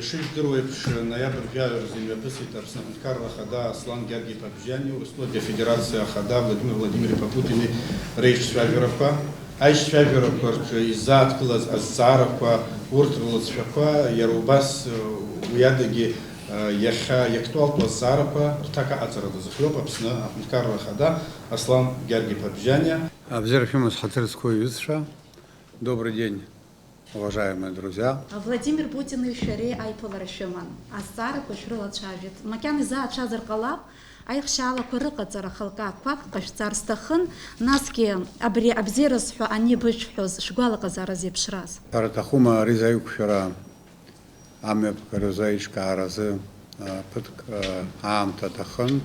6 героев ноябрь земля пысит Карла Хада, Аслан Георгий Побеждянию, Условия Федерация Хада, Владимир Владимирович Попутин, Рейш Швайверовка, Айш Швайверовка, из-за открылась Азаровка, Уртрылась Швайверовка, Ярубас, Уядыги, Яхтуал Азаровка, Ртака Ацарада Захлёба, Псна, Карла Хада, Аслан Георгий Побеждяния. Обзерфимус Хацерской Юсша. Добрый день, уважаемые друзья. Владимир Путин и Шаре Айполарашеман. Асара Кошрила Чавит. Макян за Чазар Калаб. Айхшала Курыкацара Халка Пак Кашцарстахын. Наски Абзерас они бышхоз Шгуала Казарази Пшрас. Паратахума Ризаюк Шара Амеп Карузаичка Аразы Пытк Амта Тахан.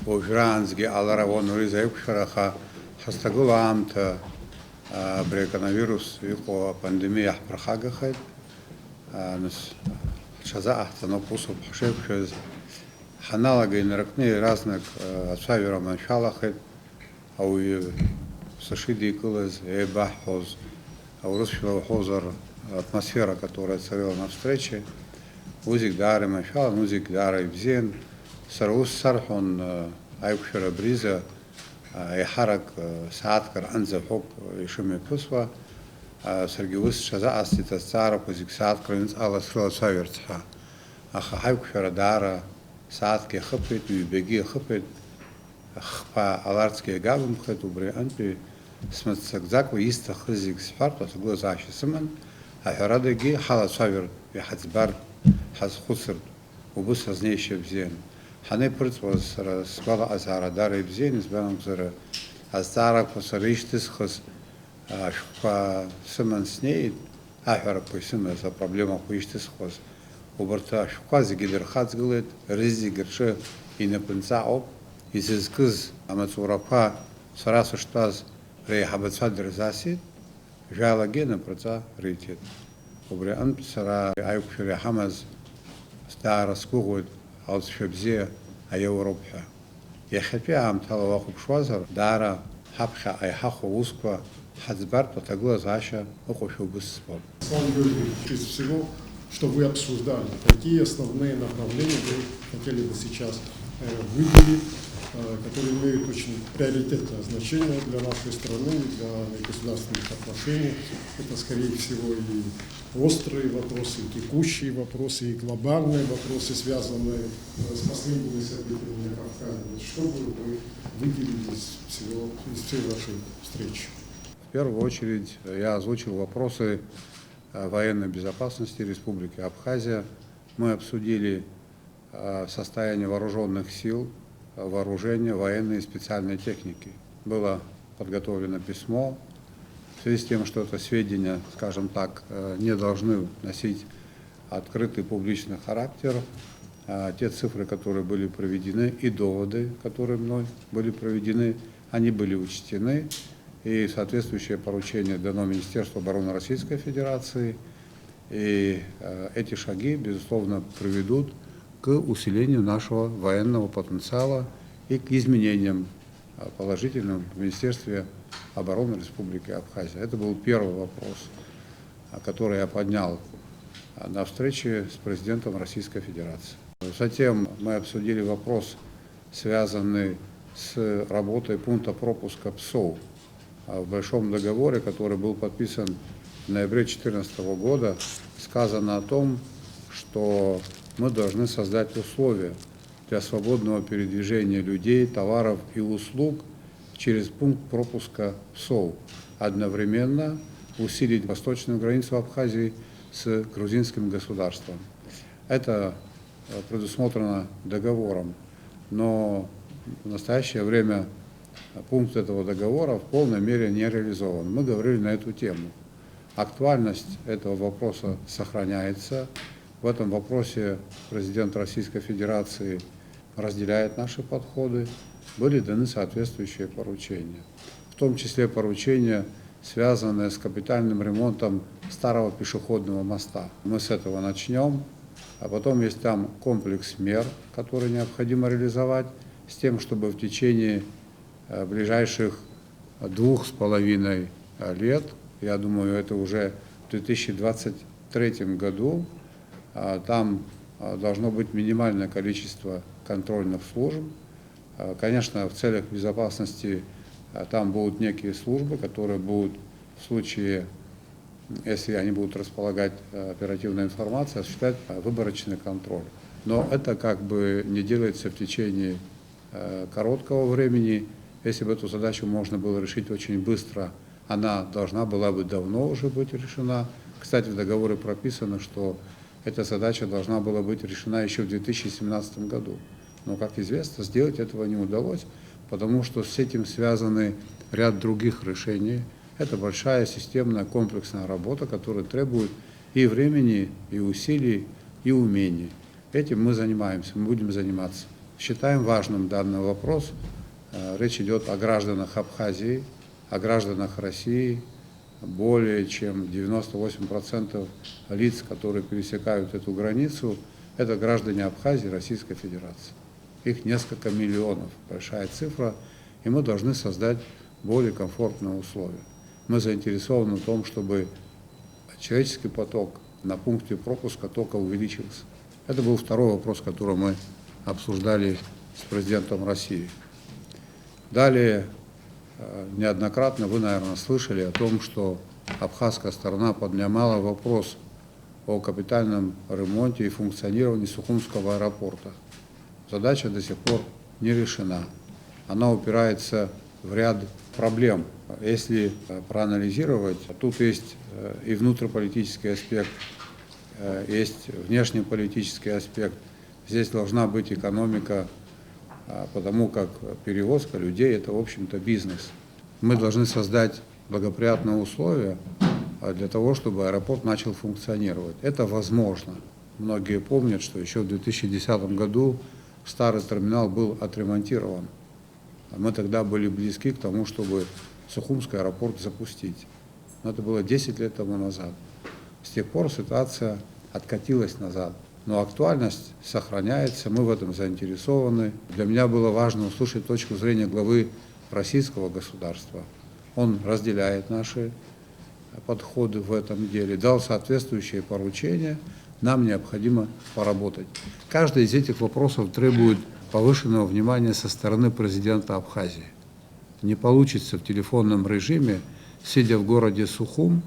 Ужранзги Аларавон Ризаюк Шараха Хастагула Амта. Коронавирус вихо пандемия прохагахает, нас шаза ахтано пусу пошел через ханалага и наракне разных отсавером началахет, а у сошиди кулез бахоз, а у русского хозар атмосфера, которая царила на встрече, узик дары начала, узик дары взен, сарус сархон айкшера бриза. يحرك ساعات كرانزل حق يشم بسوا سرجوس شذا استتصارف وزيك ساعات كرنز على سلا سايرتها أخ حيك شردارة ساعات كي خبت ويبقي خبت أخبا ألارتس كي جابم خد وبري أنت سمت سكزاك ويستخزيك سفرت وسجوز عاش سمن هحرده جي حال ساير يحزبر حز خسر وبس هزنيش بزين حني برت was سبلا أزهار داري بزين زبان زر أزهار كسريش تسخس شوفا سمن سنيد أحرق بسمن за проблема хуиш тسخس وبرتا شوفا زجدر خاص قلت رزق قرشة إن بنساعو يزكز أما تصورفا سراس شتاز ريح بتصدر زاسيد جالا جينا برتا ريتيد وبري أنت سرا عيوك شري حمز ستار سكوغود أو شبزية أيوروبها يخفي عم تلا واقف شوازر دارا حبخة أي حخو وسكوا حزبرت وتقول زاشا وقفوا بالسبب. Слава Георгий, из всего, что вы обсуждали, какие основные направления вы хотели бы сейчас выделить, которые имеют очень приоритетное значение для нашей страны, для государственных отношений. Это, скорее всего, и острые вопросы, и текущие вопросы, и глобальные вопросы, связанные с последними событиями на Кавказе. Что бы вы выделили из всей вашей встречи? В первую очередь я озвучил вопросы военной безопасности Республики Абхазия. Мы обсудили состояние вооруженных сил, вооружения, военной и специальной техники. Было подготовлено письмо. В связи с тем, что это сведения, скажем так, не должны носить открытый публичный характер, те цифры, которые были проведены, и доводы, которые мной были проведены, они были учтены, и соответствующее поручение дано Министерству обороны Российской Федерации, и эти шаги, безусловно, приведут к усилению нашего военного потенциала и к изменениям положительным в Министерстве обороны Республики Абхазия. Это был первый вопрос, который я поднял на встрече с президентом Российской Федерации. Затем мы обсудили вопрос, связанный с работой пункта пропуска ПСОУ. В большом договоре, который был подписан в ноябре 2014 года, сказано о том, что мы должны создать условия для свободного передвижения людей, товаров и услуг через пункт пропуска ПСОУ. Одновременно усилить восточную границу Абхазии с грузинским государством. Это предусмотрено договором, но в настоящее время пункт этого договора в полной мере не реализован. Мы говорили на эту тему. Актуальность этого вопроса сохраняется. В этом вопросе президент Российской Федерации разделяет наши подходы. Были даны соответствующие поручения. В том числе поручения, связанные с капитальным ремонтом старого пешеходного моста. Мы с этого начнем, а потом есть там комплекс мер, который необходимо реализовать, с тем, чтобы в течение ближайших 2,5 лет, я думаю, это уже в 2023 году, Там должно быть минимальное количество контрольных служб. Конечно, в целях безопасности там будут некие службы, которые будут в случае, если они будут располагать оперативной информацией, осуществлять выборочный контроль. Но это как бы не делается в течение короткого времени. Если бы эту задачу можно было решить очень быстро, она должна была бы давно уже быть решена. Кстати, в договоре прописано, что эта задача должна была быть решена еще в 2017 году. Но, как известно, сделать этого не удалось, потому что с этим связаны ряд других решений. Это большая системная комплексная работа, которая требует и времени, и усилий, и умений. Этим мы занимаемся, мы будем заниматься. Считаем важным данный вопрос. Речь идет о гражданах Абхазии, о гражданах России. Более чем 98% лиц, которые пересекают эту границу, это граждане Абхазии, Российской Федерации. Их несколько миллионов, большая цифра, и мы должны создать более комфортные условия. Мы заинтересованы в том, чтобы человеческий поток на пункте пропуска только увеличился. Это был второй вопрос, который мы обсуждали с президентом России. Далее, неоднократно вы, наверное, слышали о том, что абхазская сторона поднимала вопрос о капитальном ремонте и функционировании Сухумского аэропорта. Задача до сих пор не решена. Она упирается в ряд проблем. Если проанализировать, тут есть и внутриполитический аспект, есть внешнеполитический аспект. Здесь должна быть экономика, потому как перевозка людей – это, в общем-то, бизнес. Мы должны создать благоприятные условия для того, чтобы аэропорт начал функционировать. Это возможно. Многие помнят, что еще в 2010 году старый терминал был отремонтирован. Мы тогда были близки к тому, чтобы Сухумский аэропорт запустить. Но это было 10 лет тому назад. С тех пор ситуация откатилась назад. Но актуальность сохраняется, мы в этом заинтересованы. Для меня было важно услышать точку зрения главы российского государства. Он разделяет наши подходы в этом деле, дал соответствующие поручения, нам необходимо поработать. Каждый из этих вопросов требует повышенного внимания со стороны президента Абхазии. Не получится в телефонном режиме, сидя в городе Сухум,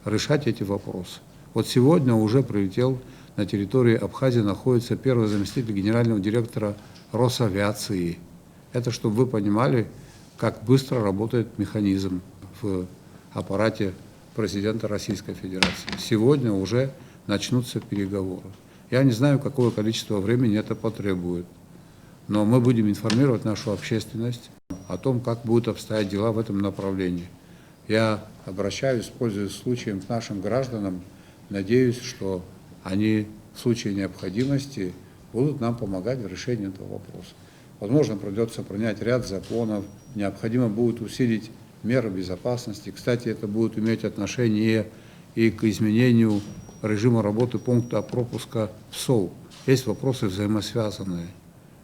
решать эти вопросы. Вот сегодня уже прилетел на территории Абхазии, находится первый заместитель генерального директора Росавиации. Это чтобы вы понимали, как быстро работает механизм в аппарате президента Российской Федерации. Сегодня уже начнутся переговоры. Я не знаю, какое количество времени это потребует, но мы будем информировать нашу общественность о том, как будут обстоять дела в этом направлении. Я обращаюсь, пользуясь случаем, к нашим гражданам, надеюсь, что они в случае необходимости будут нам помогать в решении этого вопроса. Возможно, придется принять ряд законов, необходимо будет усилить меры безопасности. Кстати, это будет иметь отношение и к изменению режима работы пункта пропуска в СОУ. Есть вопросы взаимосвязанные.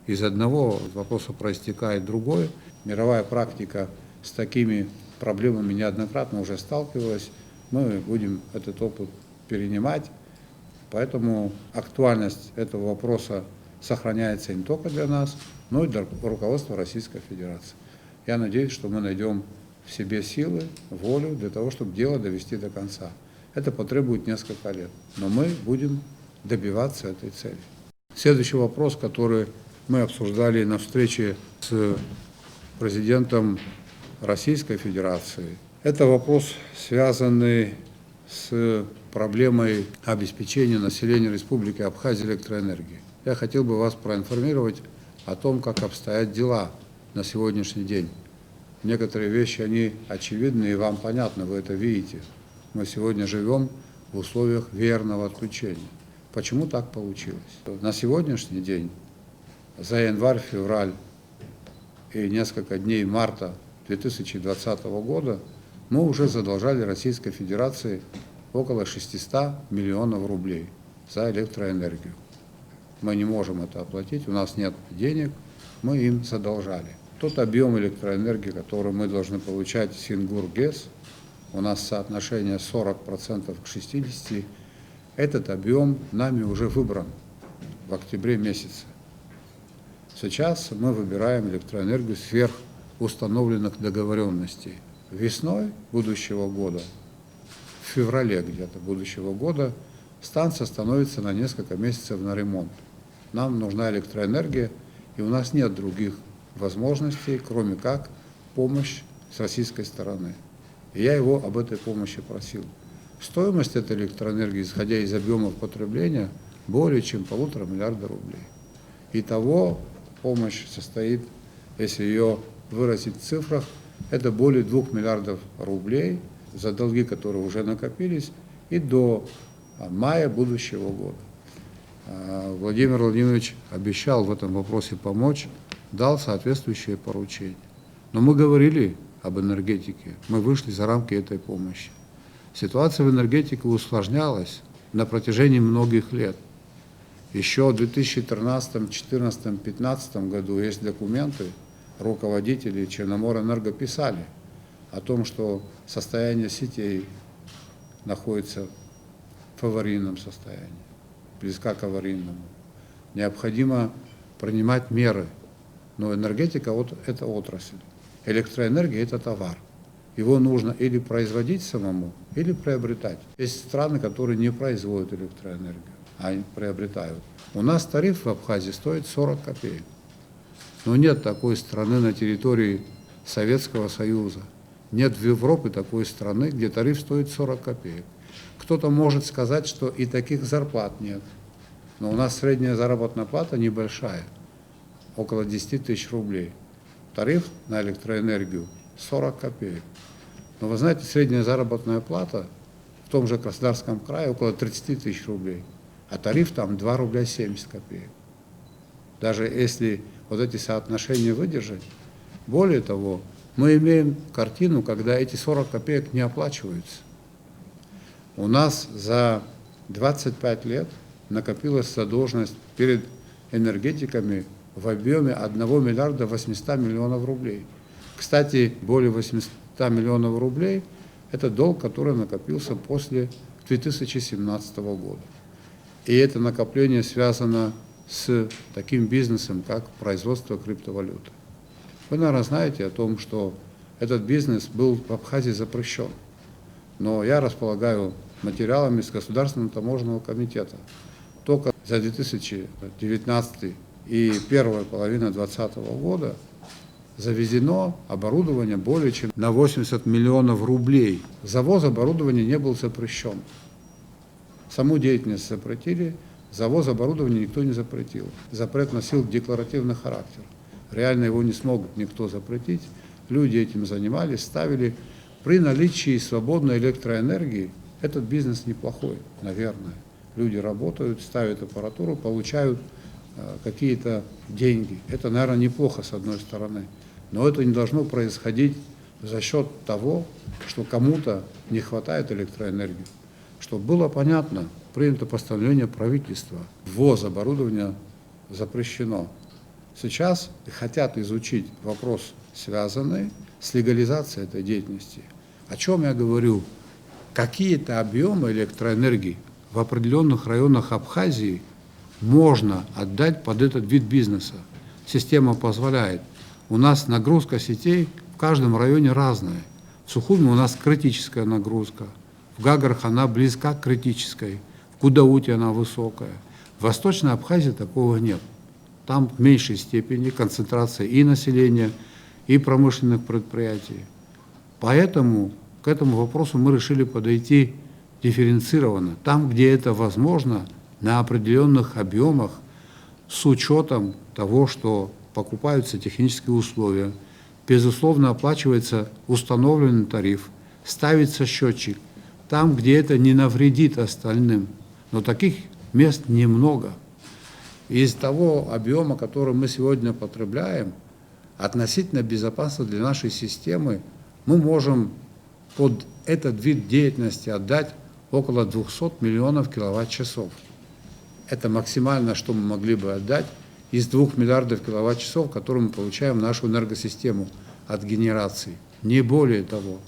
Из одного вопроса проистекает другой. Мировая практика с такими проблемами неоднократно уже сталкивалась. Мы будем этот опыт перенимать. Поэтому актуальность этого вопроса сохраняется не только для нас, но и для руководства Российской Федерации. Я надеюсь, что мы найдем в себе силы, волю для того, чтобы дело довести до конца. Это потребует несколько лет, но мы будем добиваться этой цели. Следующий вопрос, который мы обсуждали на встрече с президентом Российской Федерации, это вопрос, связанный с проблемой обеспечения населения Республики Абхазия электроэнергией. Я хотел бы вас проинформировать о том, как обстоят дела на сегодняшний день. Некоторые вещи, они очевидны и вам понятны, вы это видите. Мы сегодня живем в условиях веерного отключения. Почему так получилось? На сегодняшний день, за январь, февраль и несколько дней марта 2020 года мы уже задолжали Российской Федерации около 600 миллионов рублей за электроэнергию. Мы не можем это оплатить, у нас нет денег, мы им задолжали. Тот объем электроэнергии, который мы должны получать Сингур ГЭС, у нас соотношение 40% к 60%, Этот объем нами уже выбран в октябре месяце. Сейчас мы выбираем электроэнергию сверх установленных договоренностей. Весной будущего года, в феврале где-то будущего года, станция становится на несколько месяцев на ремонт. Нам нужна электроэнергия, и у нас нет других возможностей, кроме как помощь с российской стороны. И я его об этой помощи просил. Стоимость этой электроэнергии, исходя из объемов потребления, более чем 1,5 миллиарда рублей. Итого помощь состоит, если ее выразить в цифрах, это более 2 миллиардов рублей за долги, которые уже накопились, и до мая будущего года. Владимир Владимирович обещал в этом вопросе помочь, дал соответствующее поручение. Но мы говорили об энергетике, мы вышли за рамки этой помощи. Ситуация в энергетике усложнялась на протяжении многих лет. Еще в 2013, 2014, 2015 году есть документы, руководители Черноморэнерго писали о том, что состояние сетей находится в аварийном состоянии, близко к аварийному. Необходимо принимать меры, но энергетика – это отрасль, электроэнергия – это товар. Его нужно или производить самому, или приобретать. Есть страны, которые не производят электроэнергию, а приобретают. У нас тариф в Абхазии стоит 40 копеек. Но нет такой страны на территории Советского Союза. Нет в Европе такой страны, где тариф стоит 40 копеек. Кто-то может сказать, что и таких зарплат нет. Но у нас средняя заработная плата небольшая, около 10 тысяч рублей. Тариф на электроэнергию 40 копеек. Но вы знаете, средняя заработная плата в том же Краснодарском крае около 30 тысяч рублей, а тариф там 2 рубля 70 копеек. Даже если вот эти соотношения выдержать, более того, мы имеем картину, когда эти 40 копеек не оплачиваются. У нас за 25 лет накопилась задолженность перед энергетиками в объеме 1 миллиарда 800 миллионов рублей. Кстати, более 800 миллионов рублей – это долг, который накопился после 2017 года. И это накопление связано с таким бизнесом, как производство криптовалюты. Вы, наверное, знаете о том, что этот бизнес был в Абхазии запрещен. Но я располагаю материалами с Государственного таможенного комитета. Только за 2019 и первая половина 2020 года завезено оборудование более чем на 80 миллионов рублей. Завоз оборудования не был запрещен. Саму деятельность запретили, завоз оборудования никто не запретил. Запрет носил декларативный характер. Реально его не смогут никто запретить. Люди этим занимались, ставили. При наличии свободной электроэнергии этот бизнес неплохой, наверное. Люди работают, ставят аппаратуру, получают какие-то деньги. Это, наверное, неплохо с одной стороны. Но это не должно происходить за счет того, что кому-то не хватает электроэнергии. Чтобы было понятно, принято постановление правительства. Ввоз оборудования запрещено. Сейчас хотят изучить вопрос, связанный с легализацией этой деятельности. О чем я говорю? Какие-то объемы электроэнергии в определенных районах Абхазии можно отдать под этот вид бизнеса. Система позволяет. У нас нагрузка сетей в каждом районе разная. В Сухуми у нас критическая нагрузка, в Гагарах она близка к критической, в Кудауте она высокая. В Восточной Абхазии такого нет. Там в меньшей степени концентрация и населения, и промышленных предприятий. Поэтому к этому вопросу мы решили подойти дифференцированно. Там, где это возможно, на определенных объемах, с учетом того, что покупаются технические условия, безусловно, оплачивается установленный тариф, ставится счетчик, там, где это не навредит остальным. Но таких мест немного. Из того объема, который мы сегодня потребляем, относительно безопасно для нашей системы, мы можем под этот вид деятельности отдать около 200 миллионов киловатт-часов. Это максимально, что мы могли бы отдать из 2 миллиардов киловатт-часов, которые мы получаем в нашу энергосистему от генерации. Не более того.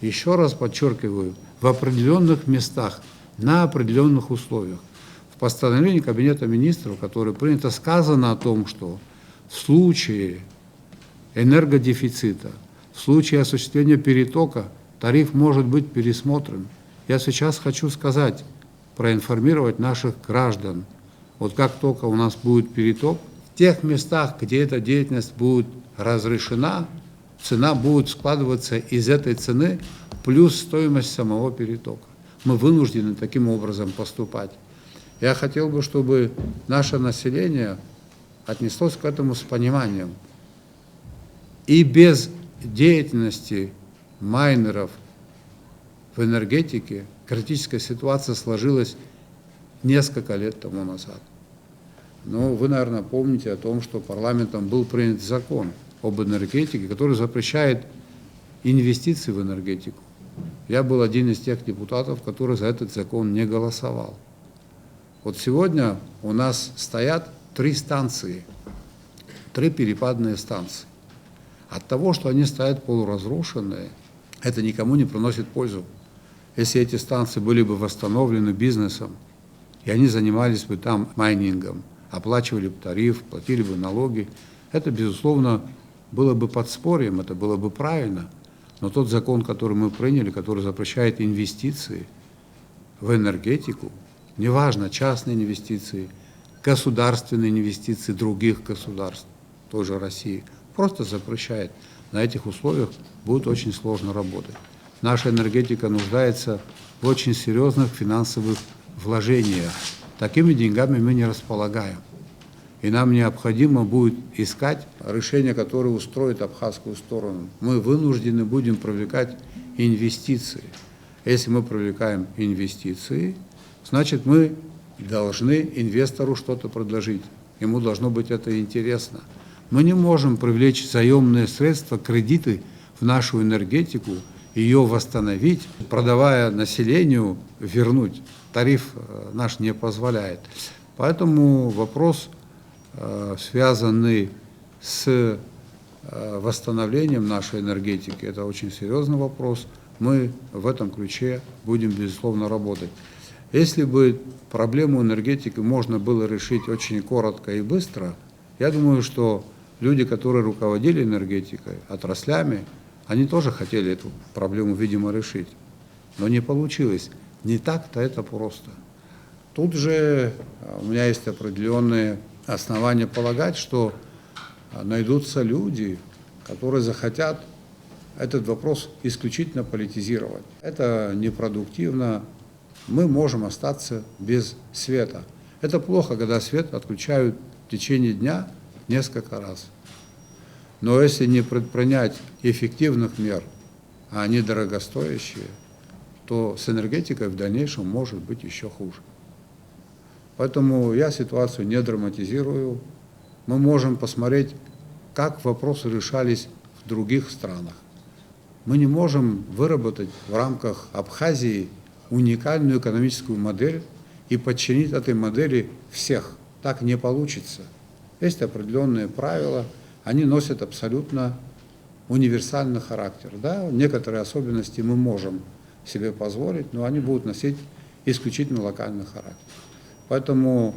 Еще раз подчеркиваю, в определенных местах на определенных условиях. В постановлении Кабинета министров, которое принято, сказано о том, что в случае энергодефицита, в случае осуществления перетока тариф может быть пересмотрен. Я сейчас хочу сказать, проинформировать наших граждан. Вот как только у нас будет переток, в тех местах, где эта деятельность будет разрешена, цена будет складываться из этой цены плюс стоимость самого перетока. Мы вынуждены таким образом поступать. Я хотел бы, чтобы наше население отнеслось к этому с пониманием. И без деятельности майнеров в энергетике критическая ситуация сложилась несколько лет тому назад. Но вы, наверное, помните о том, что парламентом был принят закон об энергетике, который запрещает инвестиции в энергетику. Я был один из тех депутатов, который за этот закон не голосовал. Вот сегодня у нас стоят 3 станции, 3 перепадные станции. От того, что они стоят полуразрушенные, это никому не приносит пользу. Если эти станции были бы восстановлены бизнесом, и они занимались бы там майнингом, оплачивали бы тариф, платили бы налоги, это, безусловно, было бы подспорьем, это было бы правильно. Но тот закон, который мы приняли, который запрещает инвестиции в энергетику, неважно, частные инвестиции, государственные инвестиции других государств, той же России, просто запрещает. На этих условиях будет очень сложно работать. Наша энергетика нуждается в очень серьезных финансовых вложениях. Такими деньгами мы не располагаем. И нам необходимо будет искать решение, которое устроит абхазскую сторону. Мы вынуждены будем привлекать инвестиции. Если мы привлекаем инвестиции, значит, мы должны инвестору что-то предложить. Ему должно быть это интересно. Мы не можем привлечь заемные средства, кредиты в нашу энергетику, ее восстановить, продавая населению, вернуть. Тариф наш не позволяет. Поэтому вопрос, связанный с восстановлением нашей энергетики, это очень серьезный вопрос. Мы в этом ключе будем, безусловно, работать. Если бы проблему энергетики можно было решить очень коротко и быстро, я думаю, что люди, которые руководили энергетикой, отраслями, они тоже хотели эту проблему, видимо, решить. Но не получилось. Не так-то это просто. Тут же у меня есть определенные основания полагать, что найдутся люди, которые захотят этот вопрос исключительно политизировать. Это непродуктивно. Мы можем остаться без света. Это плохо, когда свет отключают в течение дня несколько раз. Но если не предпринять эффективных мер, а они дорогостоящие, то с энергетикой в дальнейшем может быть еще хуже. Поэтому я ситуацию не драматизирую. Мы можем посмотреть, как вопросы решались в других странах. Мы не можем выработать в рамках Абхазии уникальную экономическую модель и подчинить этой модели всех. Так не получится. Есть определенные правила, они носят абсолютно универсальный характер. Да? Некоторые особенности мы можем себе позволить, но они будут носить исключительно локальный характер. Поэтому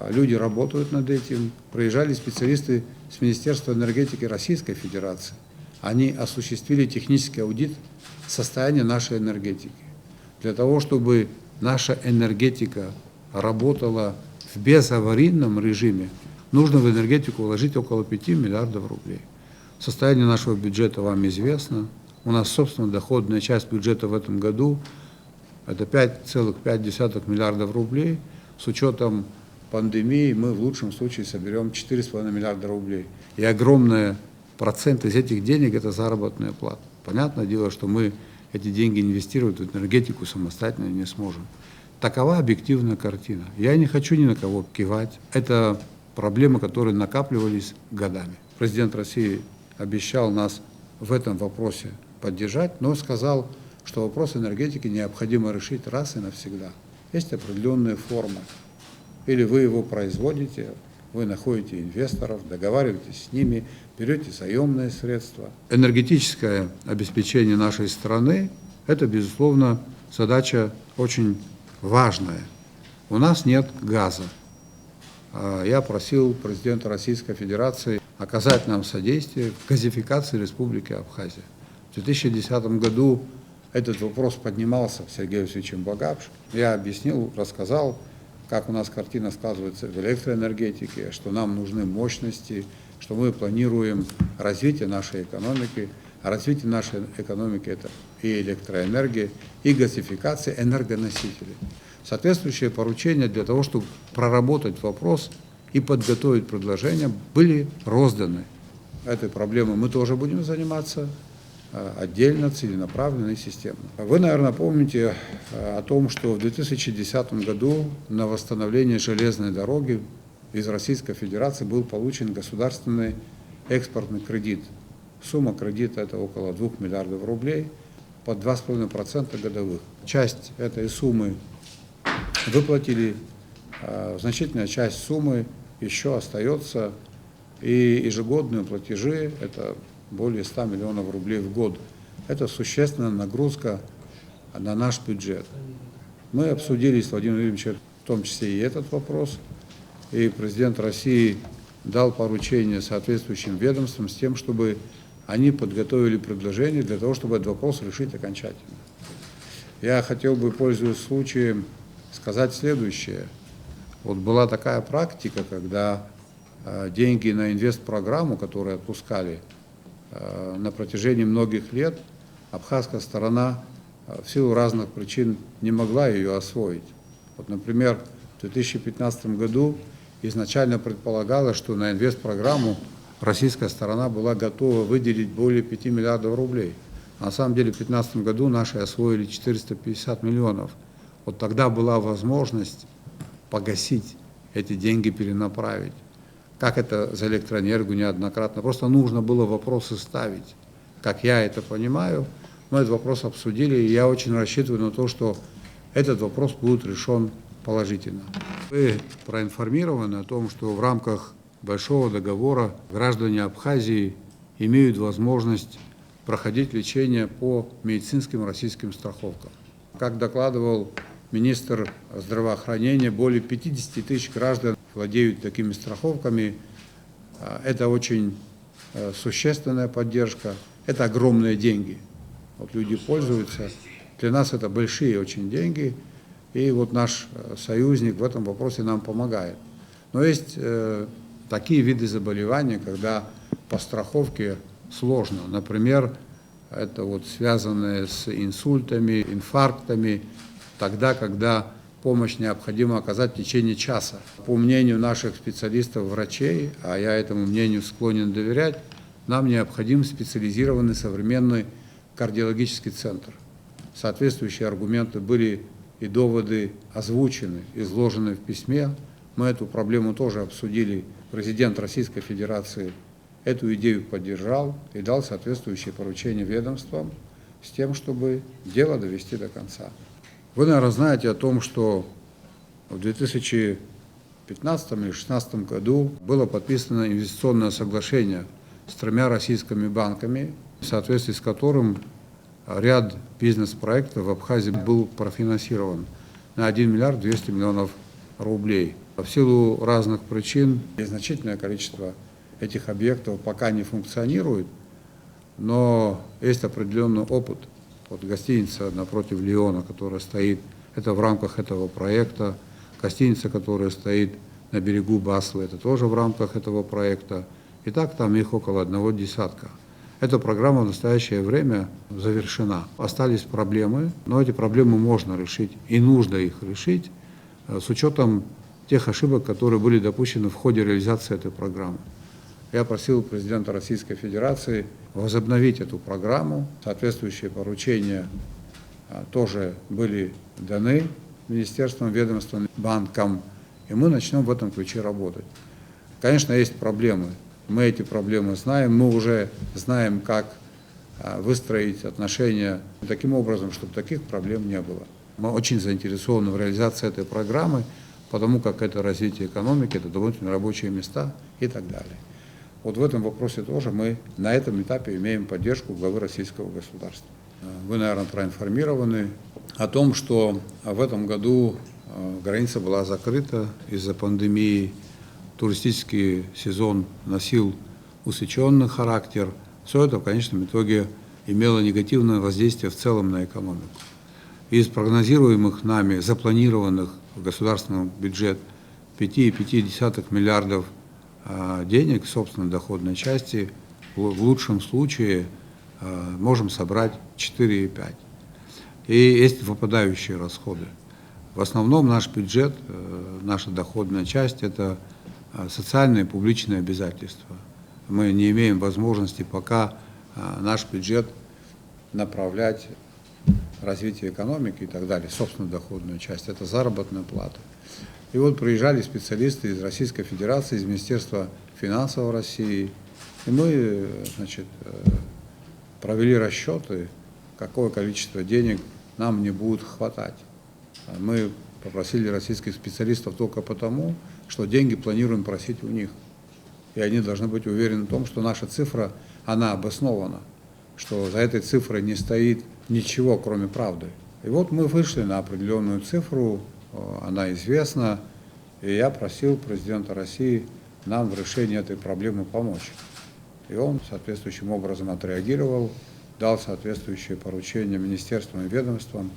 люди работают над этим. Приезжали специалисты с Министерства энергетики Российской Федерации. Они осуществили технический аудит состояния нашей энергетики. Для того, чтобы наша энергетика работала в безаварийном режиме, нужно в энергетику вложить около 5 миллиардов рублей. Состояние нашего бюджета вам известно. У нас, собственно, доходная часть бюджета в этом году – это 5,5 миллиардов рублей. С учетом пандемии мы в лучшем случае соберем 4,5 миллиарда рублей. И огромный процент из этих денег – это заработная плата. Понятное дело, что мы эти деньги инвестировать в энергетику самостоятельно не сможем. Такова объективная картина. Я не хочу ни на кого кивать. Это проблемы, которые накапливались годами. Президент России обещал нас в этом вопросе поддержать, но сказал, что вопрос энергетики необходимо решить раз и навсегда. Есть определенные формы. Или вы его производите, вы находите инвесторов, договариваетесь с ними, берете заемные средства. Энергетическое обеспечение нашей страны – это, безусловно, задача очень важное. У нас нет газа. Я просил президента Российской Федерации оказать нам содействие в газификации Республики Абхазия. В 2010 году этот вопрос поднимался Сергеем Васильевичем Багапшем. Я объяснил, рассказал, как у нас картина складывается в электроэнергетике, что нам нужны мощности, что мы планируем развитие нашей экономики. А развитие нашей экономики – это и электроэнергия, и газификация энергоносителей. Соответствующие поручения для того, чтобы проработать вопрос и подготовить предложения, были розданы. Этой проблемой мы тоже будем заниматься отдельно, целенаправленно и системно. Вы, наверное, помните о том, что в 2010 году на восстановление железной дороги из Российской Федерации был получен государственный экспортный кредит. Сумма кредита – это около 2 миллиардов рублей под 2,5% годовых. Часть этой суммы выплатили, значительная часть суммы еще остается, и ежегодные платежи – это более 100 миллионов рублей в год. Это существенная нагрузка на наш бюджет. Мы обсудили с Владимиром Владимировичем в том числе и этот вопрос, и президент России дал поручение соответствующим ведомствам с тем, чтобы они подготовили предложение для того, чтобы этот вопрос решить окончательно. Я хотел бы, пользуясь случаем, сказать следующее. Вот была такая практика, когда деньги на инвестпрограмму, которые отпускали на протяжении многих лет, абхазская сторона в силу разных причин не могла ее освоить. Вот, например, в 2015 году изначально предполагалось, что на инвестпрограмму российская сторона была готова выделить более 5 миллиардов рублей. А на самом деле в 2015 году наши освоили 450 миллионов. Вот тогда была возможность погасить эти деньги, перенаправить. Как это за электроэнергию неоднократно. Просто нужно было вопросы ставить. Как я это понимаю, мы этот вопрос обсудили, и я очень рассчитываю на то, что этот вопрос будет решен положительно. Вы проинформированы о том, что в рамках Большого договора граждане Абхазии имеют возможность проходить лечение по медицинским российским страховкам. Как докладывал министр здравоохранения, более 50 тысяч граждан владеют такими страховками. Это очень существенная поддержка, это огромные деньги. Вот люди пользуются, для нас это большие очень деньги, и вот наш союзник в этом вопросе нам помогает. Но есть такие виды заболеваний, когда по страховке сложно. Например, это вот связанные с инсультами, инфарктами, тогда, когда помощь необходимо оказать в течение часа. По мнению наших специалистов, врачей, а я этому мнению склонен доверять, нам необходим специализированный современный кардиологический центр. Соответствующие аргументы были и доводы озвучены, изложены в письме. Мы эту проблему тоже обсудили. Президент Российской Федерации эту идею поддержал и дал соответствующие поручения ведомствам с тем, чтобы дело довести до конца. Вы, наверное, знаете о том, что в 2015 или 2016 году было подписано инвестиционное соглашение с 3 российскими банками, в соответствии с которым ряд бизнес-проектов в Абхазии был профинансирован на 1 миллиард 200 миллионов рублей. В силу разных причин значительное количество этих объектов пока не функционирует, но есть определенный опыт. Вот гостиница напротив Лиона, которая стоит, это в рамках этого проекта. Гостиница, которая стоит на берегу Баслы, это тоже в рамках этого проекта. И так там их около 1 десятка. Эта программа в настоящее время завершена. Остались проблемы, но эти проблемы можно решить и нужно их решить с учетом тех ошибок, которые были допущены в ходе реализации этой программы. Я просил президента Российской Федерации возобновить эту программу. Соответствующие поручения тоже были даны министерствам, ведомствам, банкам, и мы начнем в этом ключе работать. Конечно, есть проблемы. Мы эти проблемы знаем, мы уже знаем, как выстроить отношения таким образом, чтобы таких проблем не было. Мы очень заинтересованы в реализации этой программы, потому как это развитие экономики, это дополнительные рабочие места и так далее. Вот в этом вопросе тоже мы на этом этапе имеем поддержку главы российского государства. Вы, наверное, проинформированы о том, что в этом году граница была закрыта из-за пандемии, туристический сезон носил усеченный характер. Все это в конечном итоге имело негативное воздействие в целом на экономику. Из прогнозируемых нами, запланированных в государственном бюджет 5,5 миллиардов денег собственной доходной части, в лучшем случае можем собрать 4,5. И есть выпадающие расходы. В основном наш бюджет, наша доходная часть – это социальные и публичные обязательства. Мы не имеем возможности пока наш бюджет направлять в развитие экономики и так далее. Собственно, доходную часть – это заработная плата. И вот приезжали специалисты из Российской Федерации, из Министерства финансов России, и мы, значит, провели расчеты, какое количество денег нам не будет хватать. Мы попросили российских специалистов только потому, что деньги планируем просить у них. И они должны быть уверены в том, что наша цифра, она обоснована, что за этой цифрой не стоит ничего, кроме правды. И вот мы вышли на определенную цифру, она известна, и я просил президента России нам в решении этой проблемы помочь. И он соответствующим образом отреагировал, дал соответствующие поручения министерствам и ведомствам,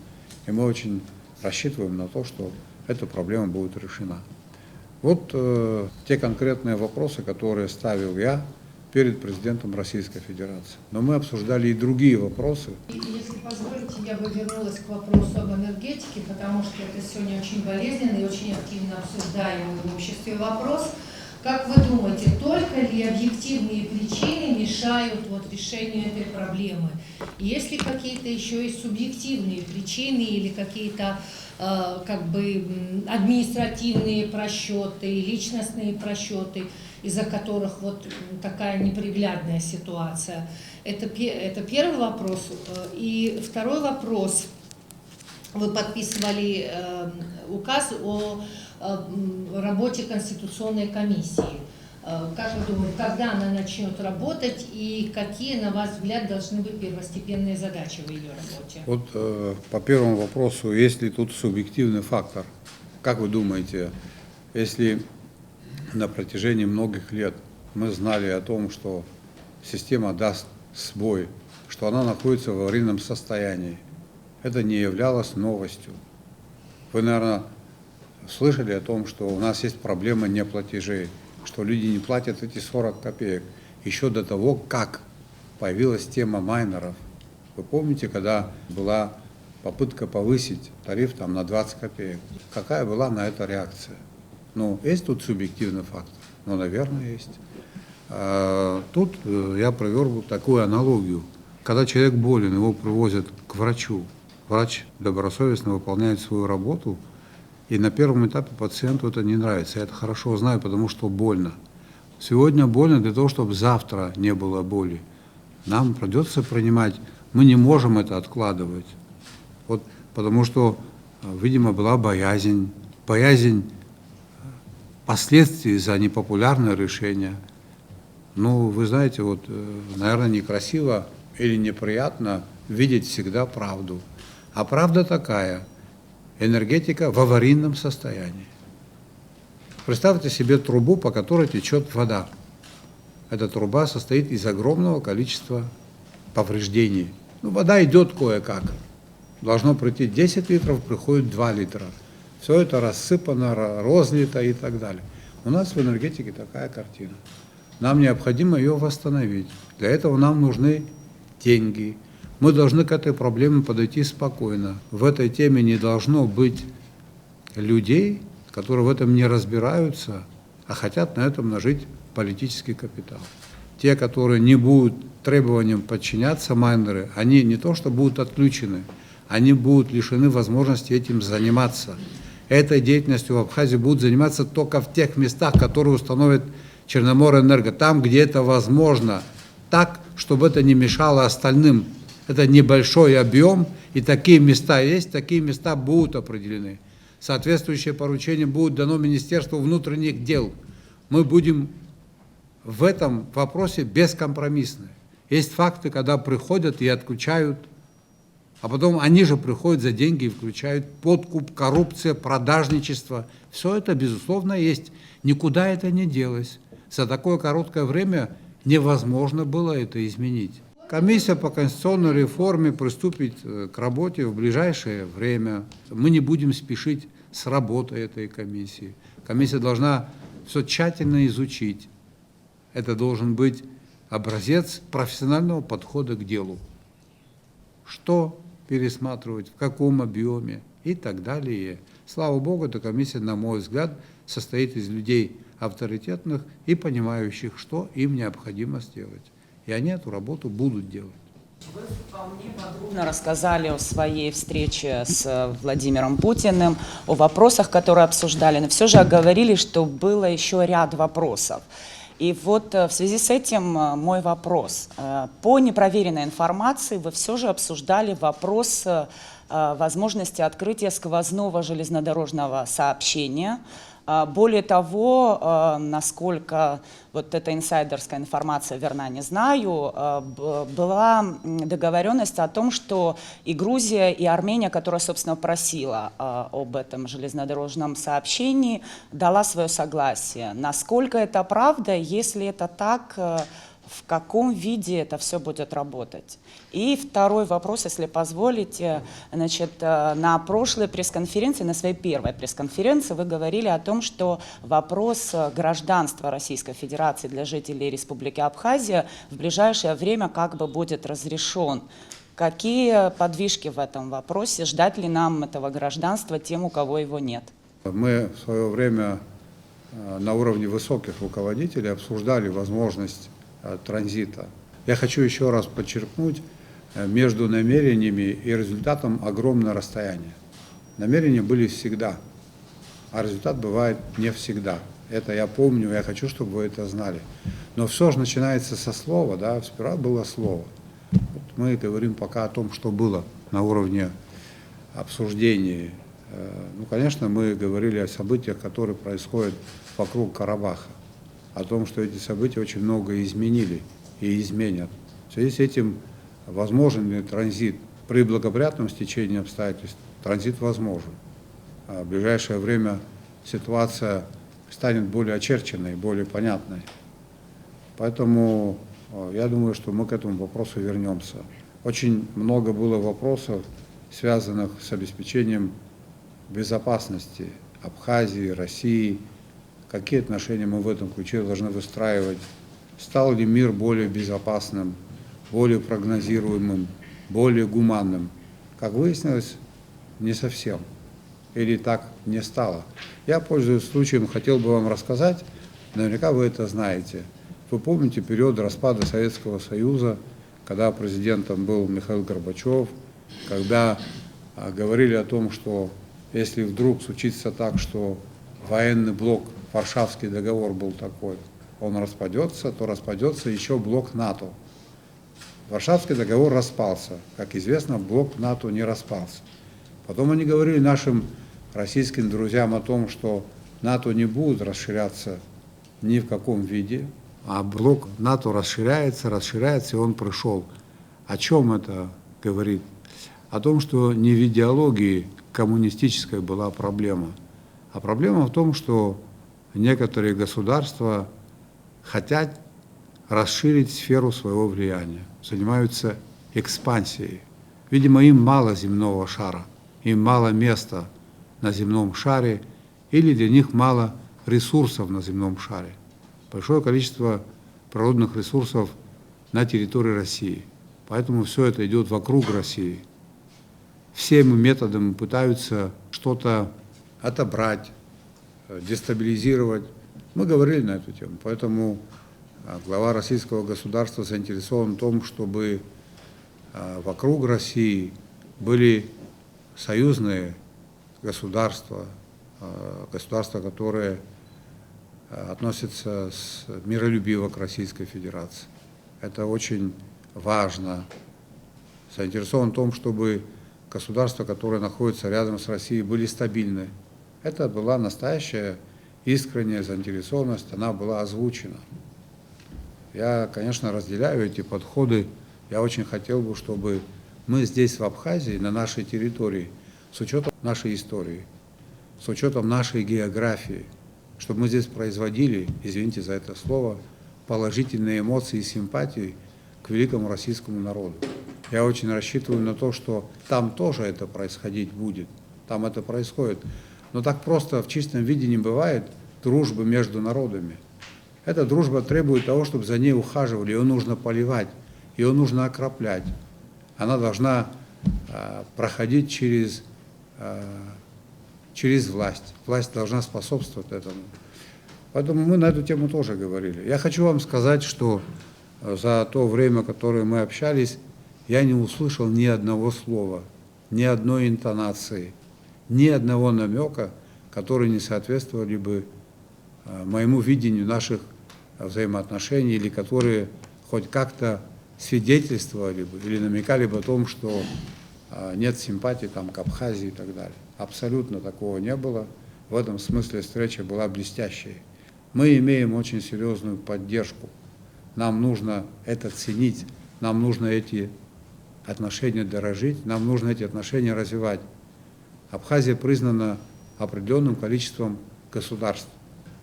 и мы очень рассчитываем на то, что эта проблема будет решена. Вот те конкретные вопросы, которые ставил я перед президентом Российской Федерации. Но мы обсуждали и другие вопросы. Если позволите, я бы вернулась к вопросу об энергетике, потому что это сегодня очень болезненный и очень активно обсуждаемый в обществе вопрос. Как вы думаете, только ли объективные причины мешают решению этой проблемы? Есть ли какие-то еще и субъективные причины или какие-то административные просчеты, личностные просчеты, из-за которых такая неприглядная ситуация? Это первый вопрос. И второй вопрос. Вы подписывали указ о работе Конституционной комиссии. Как вы думаете, когда она начнет работать и какие, на ваш взгляд, должны быть первостепенные задачи в ее работе? Вот по первому вопросу, есть ли тут субъективный фактор? Как вы думаете, если на протяжении многих лет мы знали о том, что система даст сбой, что она находится в аварийном состоянии, это не являлось новостью. Вы, наверное, слышали о том, что у нас есть проблема неплатежей, что люди не платят эти 40 копеек. Еще до того, как появилась тема майнеров. Вы помните, когда была попытка повысить тариф на 20 копеек? Какая была на это реакция? Ну, есть тут субъективный фактор? Ну, наверное, есть. Тут я провел такую аналогию. Когда человек болен, его привозят к врачу. Врач добросовестно выполняет свою работу, и на первом этапе пациенту это не нравится. Я это хорошо знаю, потому что больно. Сегодня больно для того, чтобы завтра не было боли. Нам придется принимать, мы не можем это откладывать. Вот, потому что, видимо, была боязнь последствий за непопулярное решение. Ну, вы знаете, наверное, некрасиво или неприятно видеть всегда правду. А правда такая: энергетика в аварийном состоянии. Представьте себе трубу, по которой течет вода. Эта труба состоит из огромного количества повреждений. Ну, вода идет кое-как. Должно прийти 10 литров, приходит 2 литра. Все это рассыпано, разлито и так далее. У нас в энергетике такая картина. Нам необходимо ее восстановить. Для этого нам нужны деньги. Мы должны к этой проблеме подойти спокойно. В этой теме не должно быть людей, которые в этом не разбираются, а хотят на этом нажить политический капитал. Те, которые не будут требованиям подчиняться, майнеры, они не то что будут отключены, они будут лишены возможности этим заниматься. Этой деятельностью в Абхазии будут заниматься только в тех местах, которые установит Черноморэнерго, там, где это возможно, так, чтобы это не мешало остальным. Это небольшой объем, и такие места есть, такие места будут определены. Соответствующее поручение будет дано Министерству внутренних дел. Мы будем в этом вопросе бескомпромиссны. Есть факты, когда приходят и отключают А потом они же приходят за деньги и включают подкуп, коррупция, продажничество. Все это, безусловно, есть. Никуда это не делось. За такое короткое время невозможно было это изменить. Комиссия по конституционной реформе приступит к работе в ближайшее время. Мы не будем спешить с работой этой комиссии. Комиссия должна все тщательно изучить. Это должен быть образец профессионального подхода к делу. Что пересматривать, в каком объеме и так далее. Слава Богу, эта комиссия, на мой взгляд, состоит из людей авторитетных и понимающих, что им необходимо сделать. И они эту работу будут делать. Вы вполне подробно рассказали о своей встрече с Владимиром Путиным, о вопросах, которые обсуждали, но все же оговорили, что было еще ряд вопросов. И вот в связи с этим мой вопрос. По непроверенной информации вы все же обсуждали вопрос возможности открытия сквозного железнодорожного сообщения. Более того, насколько вот эта инсайдерская информация верна, не знаю, была договоренность о том, что и Грузия, и Армения, которая, собственно, просила об этом железнодорожном сообщении, дала свое согласие. Насколько это правда? Если это так, в каком виде это все будет работать? И второй вопрос, если позволите. Значит, на прошлой пресс-конференции, на своей первой пресс-конференции вы говорили о том, что вопрос гражданства Российской Федерации для жителей Республики Абхазия в ближайшее время как бы будет разрешен. Какие подвижки в этом вопросе? Ждать ли нам этого гражданства тем, у кого его нет? Мы в свое время на уровне высоких руководителей обсуждали возможность транзита. Я хочу еще раз подчеркнуть, между намерениями и результатом огромное расстояние. Намерения были всегда, а результат бывает не всегда. Это я помню, я хочу, чтобы вы это знали. Но все же начинается со слова, да, сперва было слово. Вот мы говорим пока о том, что было на уровне обсуждений. Ну, конечно, мы говорили о событиях, которые происходят вокруг Карабаха, о том, что эти события очень много изменили и изменят. В связи с этим возможен ли транзит? При благоприятном стечении обстоятельств транзит возможен. А в ближайшее время ситуация станет более очерченной, более понятной. Поэтому я думаю, что мы к этому вопросу вернемся. Очень много было вопросов, связанных с обеспечением безопасности Абхазии, России. Какие отношения мы в этом ключе должны выстраивать? Стал ли мир более безопасным, более прогнозируемым, более гуманным? Как выяснилось, не совсем. Или так не стало. Я, пользуясь случаем, хотел бы вам рассказать, наверняка вы это знаете. Вы помните период распада Советского Союза, когда президентом был Михаил Горбачев, когда говорили о том, что если вдруг случится так, что военный блок, Варшавский договор был такой, он распадется, то распадется еще блок НАТО. Варшавский договор распался. Как известно, блок НАТО не распался. Потом они говорили нашим российским друзьям о том, что НАТО не будет расширяться ни в каком виде, а блок НАТО расширяется, и он пришел. О чем это говорит? О том, что не в идеологии коммунистической была проблема, а проблема в том, что некоторые государства хотят расширить сферу своего влияния, занимаются экспансией. Видимо, им мало земного шара, им мало места на земном шаре, или для них мало ресурсов на земном шаре. Большое количество природных ресурсов на территории России. Поэтому все это идет вокруг России. Всеми методами пытаются что-то отобрать, дестабилизировать. Мы говорили на эту тему, поэтому глава российского государства заинтересован в том, чтобы вокруг России были союзные государства, которые относятся миролюбиво к Российской Федерации. Это очень важно. Заинтересован в том, чтобы государства, которые находятся рядом с Россией, были стабильны. Это была настоящая искренняя заинтересованность, она была озвучена. Я, конечно, разделяю эти подходы. Я очень хотел бы, чтобы мы здесь, в Абхазии, на нашей территории, с учетом нашей истории, с учетом нашей географии, чтобы мы здесь производили, извините за это слово, положительные эмоции и симпатии к великому российскому народу. Я очень рассчитываю на то, что там тоже это происходить будет, там это происходит. Но так просто в чистом виде не бывает дружбы между народами. Эта дружба требует того, чтобы за ней ухаживали, ее нужно поливать, ее нужно окроплять. Она должна проходить через власть. Власть должна способствовать этому. Поэтому мы на эту тему тоже говорили. Я хочу вам сказать, что за то время, которое мы общались, я не услышал ни одного слова, ни одной интонации, ни одного намека, которые не соответствовали бы моему видению наших взаимоотношений или которые хоть как-то свидетельствовали бы или намекали бы о том, что нет симпатии там, к Абхазии и так далее. Абсолютно такого не было. В этом смысле встреча была блестящей. Мы имеем очень серьезную поддержку. Нам нужно это ценить, нам нужно эти отношения дорожить, нам нужно эти отношения развивать. Абхазия признана определенным количеством государств.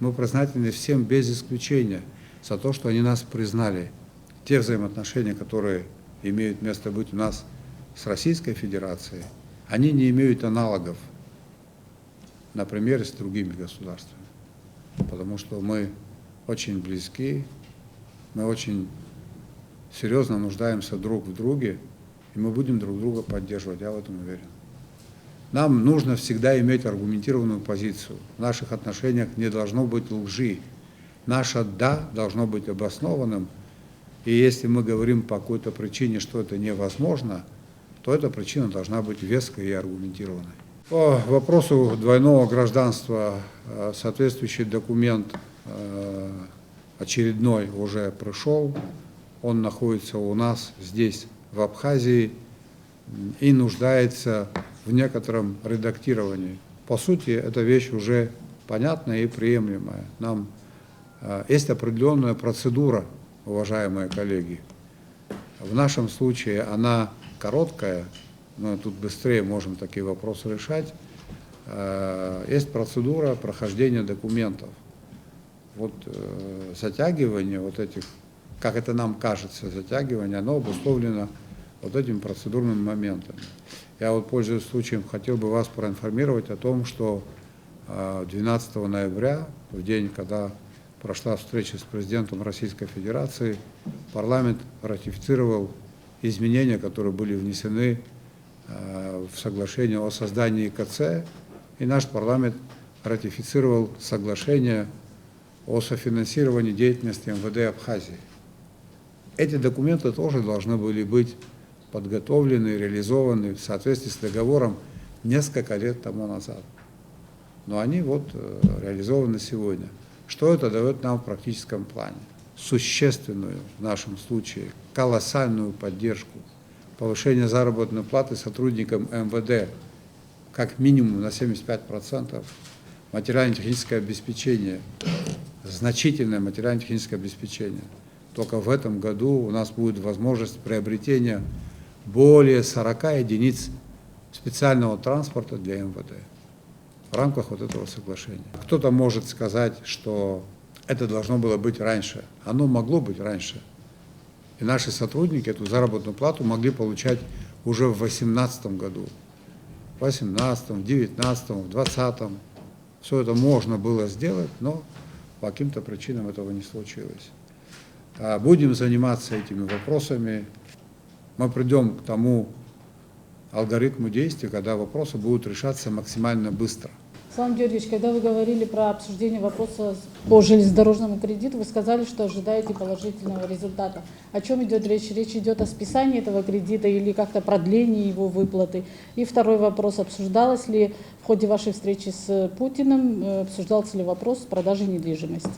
Мы признательны всем без исключения за то, что они нас признали. Те взаимоотношения, которые имеют место быть у нас с Российской Федерацией, они не имеют аналогов, например, с другими государствами. Потому что мы очень близки, мы очень серьезно нуждаемся друг в друге, и мы будем друг друга поддерживать, я в этом уверен. Нам нужно всегда иметь аргументированную позицию. В наших отношениях не должно быть лжи. Наше «да» должно быть обоснованным. И если мы говорим по какой-то причине, что это невозможно, то эта причина должна быть веской и аргументированной. По вопросу двойного гражданства соответствующий документ очередной уже пришел. Он находится у нас здесь, в Абхазии, и нуждается в некотором редактировании. По сути, эта вещь уже понятная и приемлемая. Нам есть определенная процедура, уважаемые коллеги. В нашем случае она короткая, но тут быстрее можем такие вопросы решать. Есть процедура прохождения документов. Вот затягивание вот этих, как это нам кажется, затягивание, оно обусловлено вот этими процедурными моментами. Я вот, пользуясь случаем, хотел бы вас проинформировать о том, что 12 ноября, в день, когда прошла встреча с президентом Российской Федерации, парламент ратифицировал изменения, которые были внесены в соглашение о создании КЦ, и наш парламент ратифицировал соглашение о софинансировании деятельности МВД Абхазии. Эти документы тоже должны были быть подготовлены, реализованы в соответствии с договором несколько лет тому назад. Но они вот реализованы сегодня. Что это дает нам в практическом плане? Существенную, в нашем случае, колоссальную поддержку, повышение заработной платы сотрудникам МВД как минимум на 75%, материально-техническое обеспечение, значительное материально-техническое обеспечение. Только в этом году у нас будет возможность приобретения более 40 единиц специального транспорта для МВД в рамках вот этого соглашения. Кто-то может сказать, что это должно было быть раньше. Оно могло быть раньше. И наши сотрудники эту заработную плату могли получать уже в 2018 году. В 2018, в 2019, в 2020. Все это можно было сделать, но по каким-то причинам этого не случилось. Будем заниматься этими вопросами. Мы придем к тому алгоритму действий, когда вопросы будут решаться максимально быстро. Слава Георгиевич, когда вы говорили про обсуждение вопроса по железнодорожному кредиту, вы сказали, что ожидаете положительного результата. О чем идет речь? Речь идет о списании этого кредита или как-то продлении его выплаты? И второй вопрос, обсуждалось ли в ходе вашей встречи с Путиным, обсуждался ли вопрос продажи недвижимости?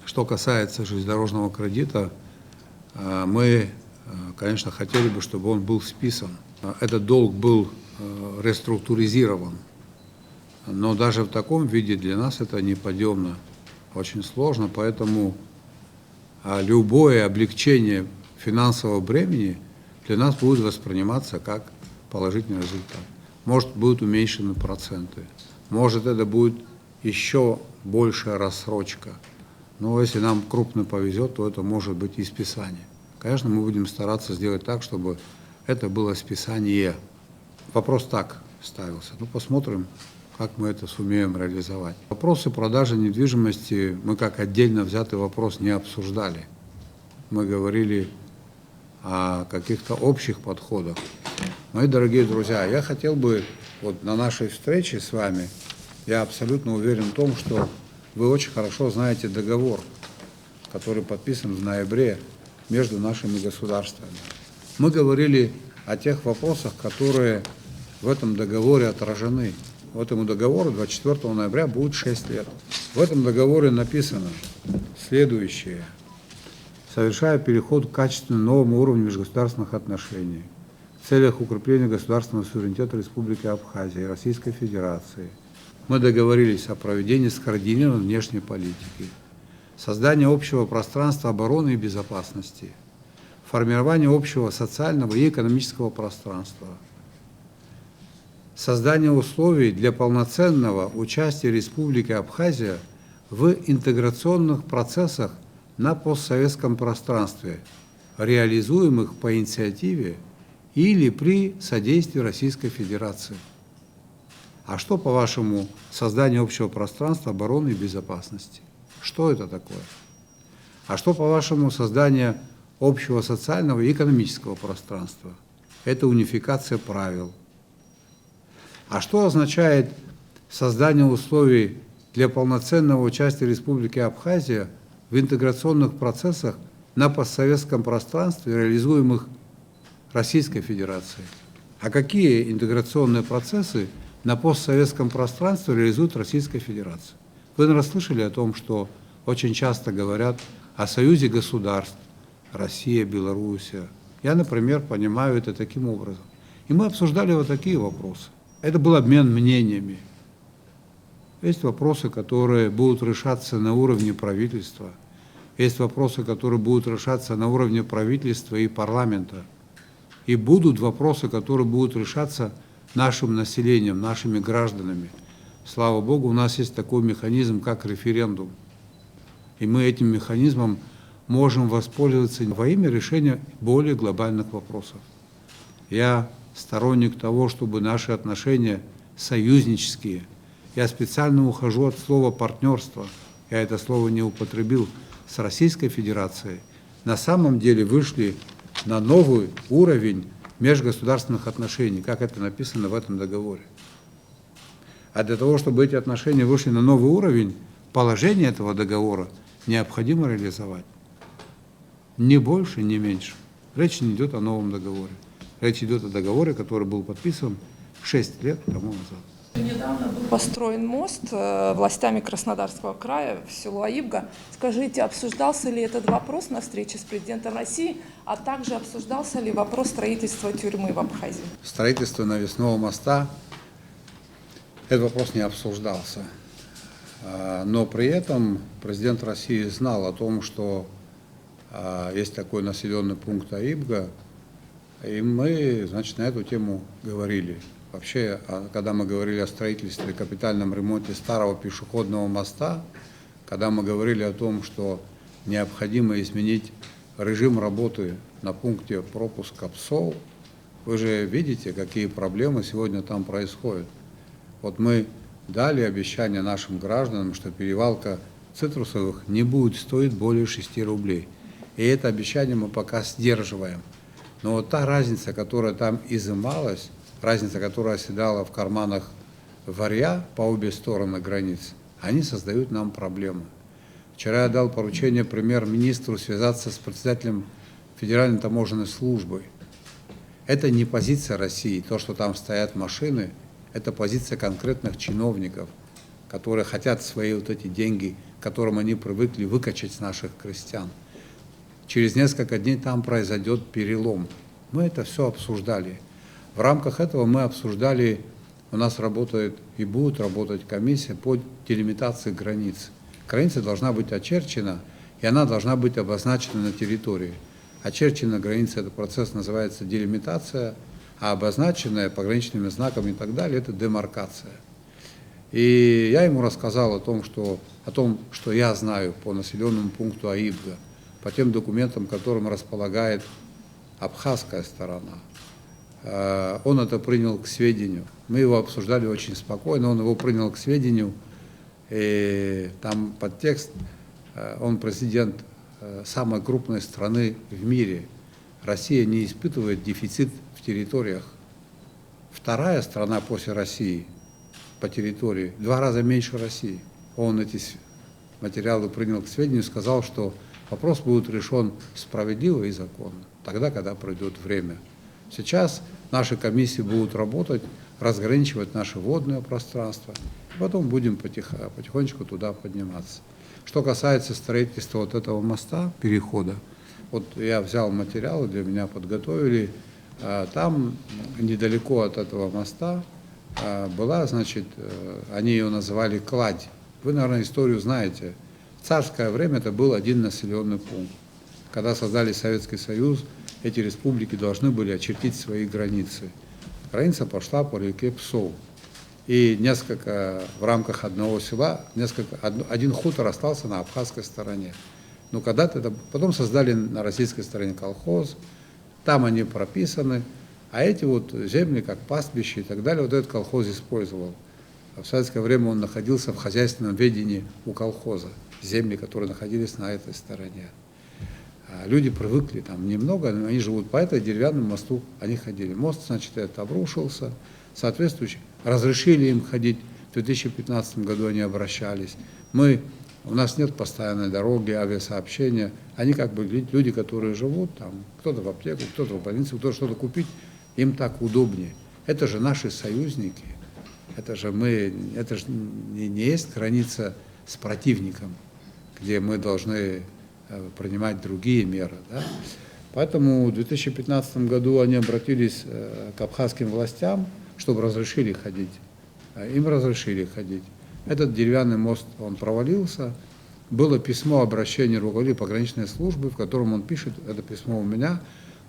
Что касается железнодорожного кредита, мы, конечно, хотели бы, чтобы он был списан. Этот долг был реструктуризирован. Но даже в таком виде для нас это неподъемно, очень сложно, поэтому любое облегчение финансового бремени для нас будет восприниматься как положительный результат. Может, будут уменьшены проценты, может, это будет еще большая рассрочка. Но если нам крупно повезет, то это может быть и списание. Конечно, мы будем стараться сделать так, чтобы это было списание. Вопрос так ставился. Ну, посмотрим, как мы это сумеем реализовать. Вопросы продажи недвижимости мы как отдельно взятый вопрос не обсуждали. Мы говорили о каких-то общих подходах. Мои дорогие друзья, я хотел бы вот на нашей встрече с вами, я абсолютно уверен в том, что вы очень хорошо знаете договор, который подписан в ноябре между нашими государствами. Мы говорили о тех вопросах, которые в этом договоре отражены. В этом договору 24 ноября будет 6 лет. В этом договоре написано следующее. Совершая переход к качественно новому уровню межгосударственных отношений в целях укрепления государственного суверенитета Республики Абхазия и Российской Федерации, мы договорились о проведении скоординированной внешней политики, создании общего пространства обороны и безопасности, формировании общего социального и экономического пространства, создание условий для полноценного участия Республики Абхазия в интеграционных процессах на постсоветском пространстве, реализуемых по инициативе или при содействии Российской Федерации. А что, по-вашему, создание общего пространства обороны и безопасности? Что это такое? А что, по-вашему, создание общего социального и экономического пространства? Это унификация правил. А что означает создание условий для полноценного участия Республики Абхазия в интеграционных процессах на постсоветском пространстве, реализуемых Российской Федерацией? А какие интеграционные процессы на постсоветском пространстве реализует Российская Федерация? Вы, наверное, слышали о том, что очень часто говорят о союзе государств Россия, Белоруссия. Я, например, понимаю это таким образом. И мы обсуждали вот такие вопросы. Это был обмен мнениями. Есть вопросы, которые будут решаться на уровне правительства. Есть вопросы, которые будут решаться на уровне правительства и парламента. И будут вопросы, которые будут решаться нашим населением, нашими гражданами. Слава Богу, у нас есть такой механизм, как референдум. И мы этим механизмом можем воспользоваться во имя решения более глобальных вопросов. Я сторонник того, чтобы наши отношения союзнические. Я специально ухожу от слова «партнерство». Я это слово не употребил. С Российской Федерацией на самом деле вышли на новый уровень межгосударственных отношений, как это написано в этом договоре. А для того, чтобы эти отношения вышли на новый уровень, положение этого договора необходимо реализовать. Ни больше, ни меньше. Речь не идет о новом договоре. Речь идет о договоре, который был подписан 6 лет тому назад. Недавно был построен мост властями Краснодарского края в село Аибга. Скажите, обсуждался ли этот вопрос на встрече с президентом России, а также обсуждался ли вопрос строительства тюрьмы в Абхазии? Строительство навесного моста, этот вопрос не обсуждался. Но при этом президент России знал о том, что есть такой населенный пункт Аибга, и мы, значит, на эту тему говорили. Вообще, когда мы говорили о строительстве, капитальном ремонте старого пешеходного моста, когда мы говорили о том, что необходимо изменить режим работы на пункте пропуска ПСОЛ, вы же видите, какие проблемы сегодня там происходят. Вот мы дали обещание нашим гражданам, что перевалка цитрусовых не будет стоить более 6 рублей. И это обещание мы пока сдерживаем. Но вот та разница, которая там изымалась, разница, которая оседала в карманах варья по обе стороны границ, они создают нам проблемы. Вчера я дал поручение премьер-министру связаться с председателем Федеральной таможенной службы. Это не позиция России, то, что там стоят машины, это позиция конкретных чиновников, которые хотят свои вот эти деньги, к которым они привыкли, выкачать с наших крестьян. Через несколько дней там произойдет перелом. Мы это все обсуждали. В рамках этого мы обсуждали, у нас работает и будет работать комиссия по делимитации границ. Граница должна быть очерчена, и она должна быть обозначена на территории. очерчена граница, этот процесс называется делимитация, а обозначенная пограничными знаками и так далее, это демаркация. И я ему рассказал о том, что я знаю по населенному пункту Аибга, по тем документам, которым располагает абхазская сторона. Он это принял к сведению. Мы его обсуждали очень спокойно, он его принял к сведению. И там подтекст, он президент самой крупной страны в мире. Россия не испытывает дефицит в территориях. Вторая страна после России по территории, 2 раза меньше России. Он эти материалы принял к сведению, сказал, что вопрос будет решен справедливо и законно, тогда, когда пройдет время. Сейчас наши комиссии будут работать, разграничивать наше водное пространство, и потом будем потихонечку туда подниматься. Что касается строительства вот этого моста, перехода, вот я взял материалы, для меня подготовили, там недалеко от этого моста была, значит, они ее называли кладь. Вы, наверное, историю знаете. В царское время это был один населенный пункт. Когда создали Советский Союз, эти республики должны были очертить свои границы. Граница пошла по реке Псов. И в рамках одного села, один хутор остался на абхазской стороне. Но когда-то потом создали на российской стороне колхоз, там они прописаны, а эти вот земли, как пастбище и так далее, вот этот колхоз использовал. А в советское время он находился в хозяйственном ведении у колхоза, земли, которые находились на этой стороне. А люди привыкли, там немного, но они живут по этой деревянному мосту, они ходили. Мост, значит, этот обрушился, соответствующе разрешили им ходить. В 2015 году они обращались. У нас нет постоянной дороги, авиасообщения. Они как бы люди, которые живут там, кто-то в аптеку, кто-то в больницу, кто-то что-то купить, им так удобнее. Это же наши союзники. Это же не есть граница с противником, где мы должны принимать другие меры. Да? Поэтому в 2015 году они обратились к абхазским властям, чтобы разрешили ходить. Им разрешили ходить. Этот деревянный мост, он провалился. Было письмо обращения руководителя пограничной службы, в котором он пишет, это письмо у меня,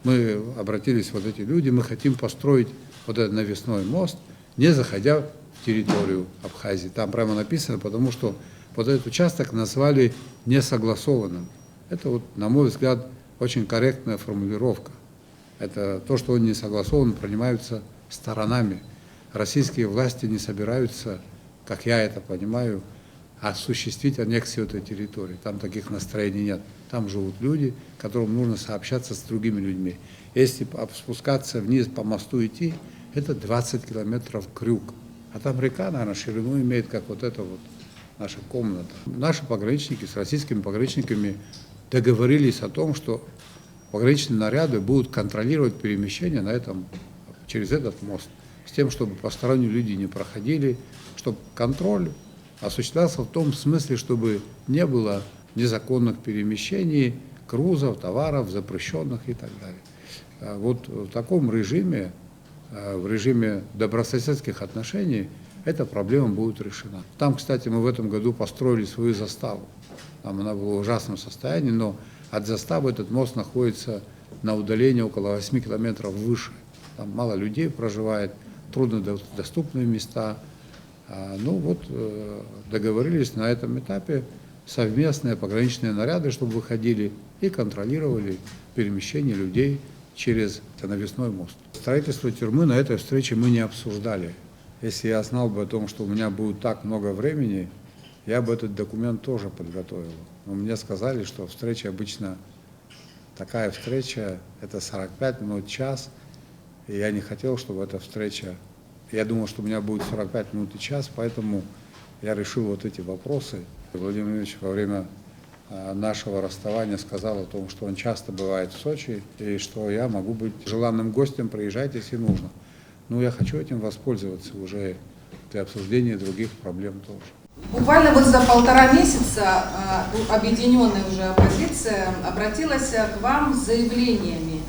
мы обратились, вот эти люди, мы хотим построить вот этот навесной мост, не заходя в территорию Абхазии. Там прямо написано, потому что вот этот участок назвали несогласованным. Это, вот, на мой взгляд, очень корректная формулировка. Это то, что он не согласован, принимаются сторонами. Российские власти не собираются, как я это понимаю, осуществить аннексию этой территории. Там таких настроений нет. Там живут люди, которым нужно сообщаться с другими людьми. Если спускаться вниз по мосту идти, это 20 километров крюк. А там река, наверное, ширину имеет, как вот эта вот наша комната. Наши пограничники с российскими пограничниками договорились о том, что пограничные наряды будут контролировать перемещение через этот мост, с тем, чтобы посторонние люди не проходили, чтобы контроль осуществлялся в том смысле, чтобы не было незаконных перемещений грузов, товаров, запрещенных и так далее. Вот в таком режиме, в режиме добрососедских отношений, эта проблема будет решена. Там, кстати, мы в этом году построили свою заставу. Там она была в ужасном состоянии, но от заставы этот мост находится на удалении около 8 километров выше. Там мало людей проживает, труднодоступные места. Договорились на этом этапе совместные пограничные наряды, чтобы выходили и контролировали перемещение людей через навесной мост. Строительство тюрьмы на этой встрече мы не обсуждали. Если я знал бы о том, что у меня будет так много времени, я бы этот документ тоже подготовил. Но мне сказали, что встреча обычно, такая встреча, это 45 минут, час, и я не хотел, чтобы эта встреча, я думал, что у меня будет 45 минут и час, поэтому я решил вот эти вопросы. Владимир Владимирович во время нашего расставания сказал о том, что он часто бывает в Сочи, и что я могу быть желанным гостем, приезжайте, если нужно. Но я хочу этим воспользоваться уже для обсуждения других проблем тоже. Буквально вот за 1,5 месяца объединенная уже оппозиция обратилась к вам с заявлениями.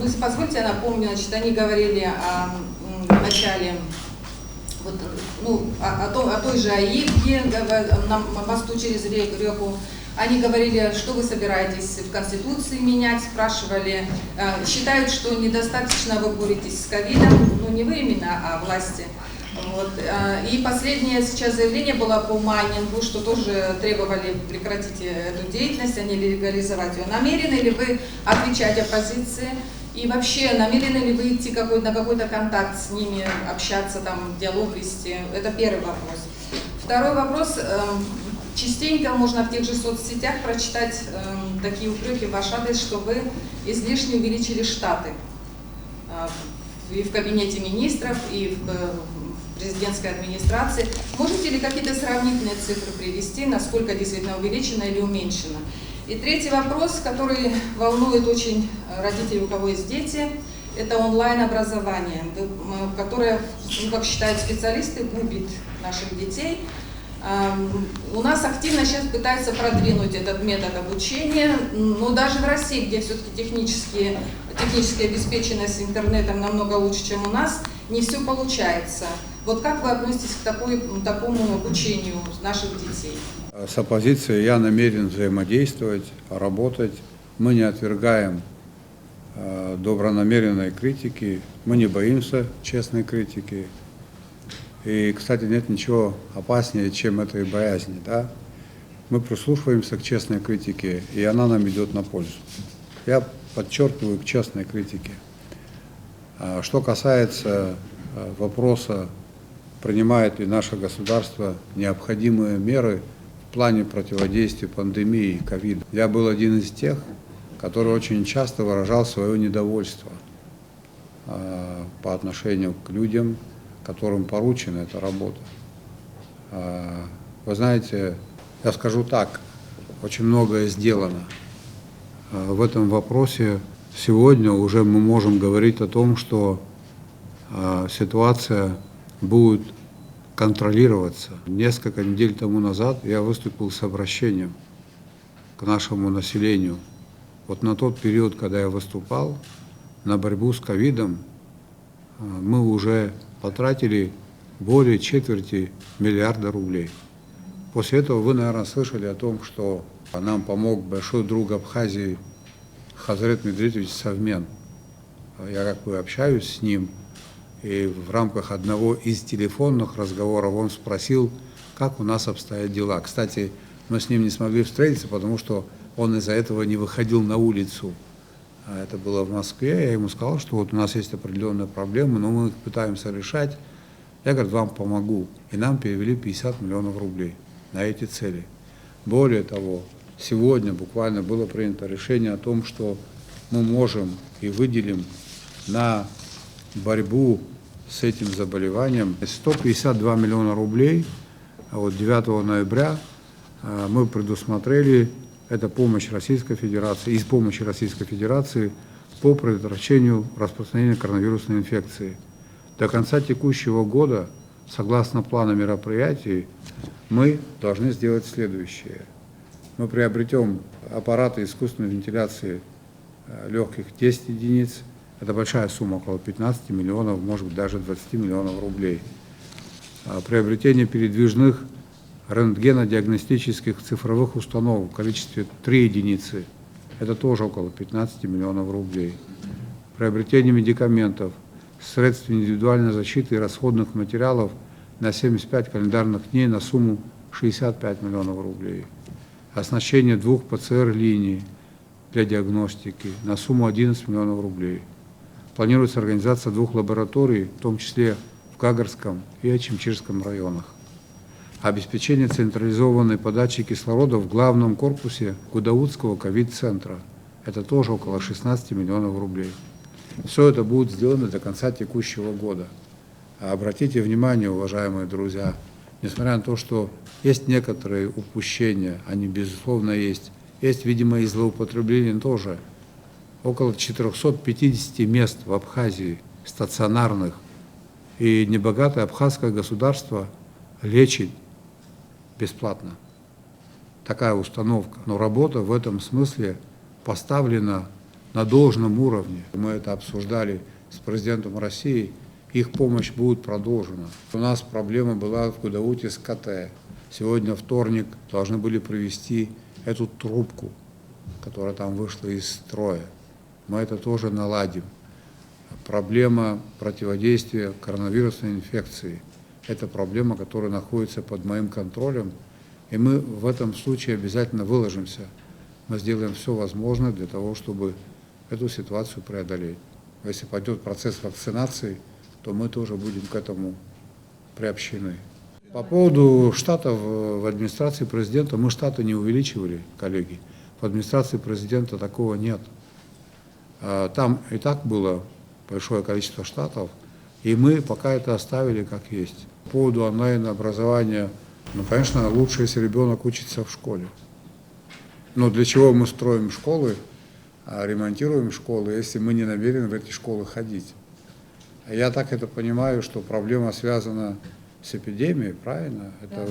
Если позвольте, я напомню, значит, они говорили о начале, о той же Аибге, на мосту через реку. Они говорили, что вы собираетесь в Конституции менять, спрашивали, считают, что недостаточно вы боретесь с ковидом, ну не вы именно, а власти. Вот. И последнее сейчас заявление было по майнингу, что тоже требовали прекратить эту деятельность, а не легализовать ее. Намерены ли вы отвечать оппозиции? И вообще, намерены ли вы идти на какой-то контакт с ними, общаться, там, диалог вести? Это первый вопрос. Второй вопрос. Частенько можно в тех же соцсетях прочитать такие упреки в ваш адрес, что вы излишне увеличили штаты и в кабинете министров, и в президентской администрации. Можете ли какие-то сравнительные цифры привести, насколько действительно увеличено или уменьшено? И третий вопрос, который волнует очень родителей, у кого есть дети, это онлайн-образование, которое, ну, как считают специалисты, губит наших детей. У нас активно сейчас пытаются продвинуть этот метод обучения, но даже в России, где все-таки техническая обеспеченность интернетом намного лучше, чем у нас, не все получается. Вот как вы относитесь к такому обучению наших детей? С оппозицией я намерен взаимодействовать, работать. Мы не отвергаем добронамеренной критики, мы не боимся честной критики. И, кстати, нет ничего опаснее, чем этой боязни. Да? Мы прислушиваемся к честной критике, и она нам идет на пользу. Я подчеркиваю к честной критике. Что касается вопроса, принимает ли наше государство необходимые меры в плане противодействия пандемии ковида. Я был один из тех, который очень часто выражал свое недовольство по отношению к людям, которым поручена эта работа. Вы знаете, я скажу так, очень многое сделано. В этом вопросе сегодня уже мы можем говорить о том, что ситуация будет контролироваться. Несколько недель тому назад я выступил с обращением к нашему населению. Вот на тот период, когда я выступал, на борьбу с ковидом мы уже потратили более четверти миллиарда рублей. После этого вы, наверное, слышали о том, что нам помог большой друг Абхазии Хазрет Медритович Совмен. Я как бы общаюсь с ним, и в рамках одного из телефонных разговоров он спросил, как у нас обстоят дела. Кстати, мы с ним не смогли встретиться, потому что он из-за этого не выходил на улицу. Это было в Москве, я ему сказал, что вот у нас есть определенные проблемы, но мы их пытаемся решать. Я, говорю, вам помогу. И нам перевели 50 миллионов рублей на эти цели. Более того, сегодня буквально было принято решение о том, что мы можем и выделим на борьбу с этим заболеванием 152 миллиона рублей. А вот 9 ноября мы предусмотрели это помощь Российской Федерации, из помощи Российской Федерации по предотвращению распространения коронавирусной инфекции. До конца текущего года, согласно плану мероприятий, мы должны сделать следующее. Мы приобретем аппараты искусственной вентиляции легких 10 единиц. Это большая сумма, около 15 миллионов, может быть, даже 20 миллионов рублей. Приобретение передвижных рентгенодиагностических цифровых установок в количестве 3 единицы. Это тоже около 15 миллионов рублей. Приобретение медикаментов, средств индивидуальной защиты и расходных материалов на 75 календарных дней на сумму 65 миллионов рублей. Оснащение 2 ПЦР-линий для диагностики на сумму 11 миллионов рублей. Планируется организация 2 лабораторий, в том числе в Кагарском и Ачимчирском районах. Обеспечение централизованной подачи кислорода в главном корпусе Гудаутского ковид-центра. Это тоже около 16 миллионов рублей. Все это будет сделано до конца текущего года. Обратите внимание, уважаемые друзья, несмотря на то, что есть некоторые упущения, они безусловно есть, видимо, и злоупотребления тоже. Около 450 мест в Абхазии стационарных, и небогатое абхазское государство лечит бесплатно. Такая установка. Но работа в этом смысле поставлена на должном уровне. Мы это обсуждали с президентом России. Их помощь будет продолжена. У нас проблема была в Гудауте с КТ. Сегодня вторник должны были провести эту трубку, которая там вышла из строя. Мы это тоже наладим. Проблема противодействия коронавирусной инфекции – это проблема, которая находится под моим контролем, и мы в этом случае обязательно выложимся. Мы сделаем все возможное для того, чтобы эту ситуацию преодолеть. Если пойдет процесс вакцинации, то мы тоже будем к этому приобщены. По поводу штатов в администрации президента, мы штаты не увеличивали, коллеги. В администрации президента такого нет. Там и так было большое количество штатов, и мы пока это оставили как есть. По поводу онлайн-образования, конечно, лучше, если ребенок учится в школе. Но для чего мы строим школы, ремонтируем школы, если мы не намерены в эти школы ходить? Я так это понимаю, что проблема связана с эпидемией, правильно? Это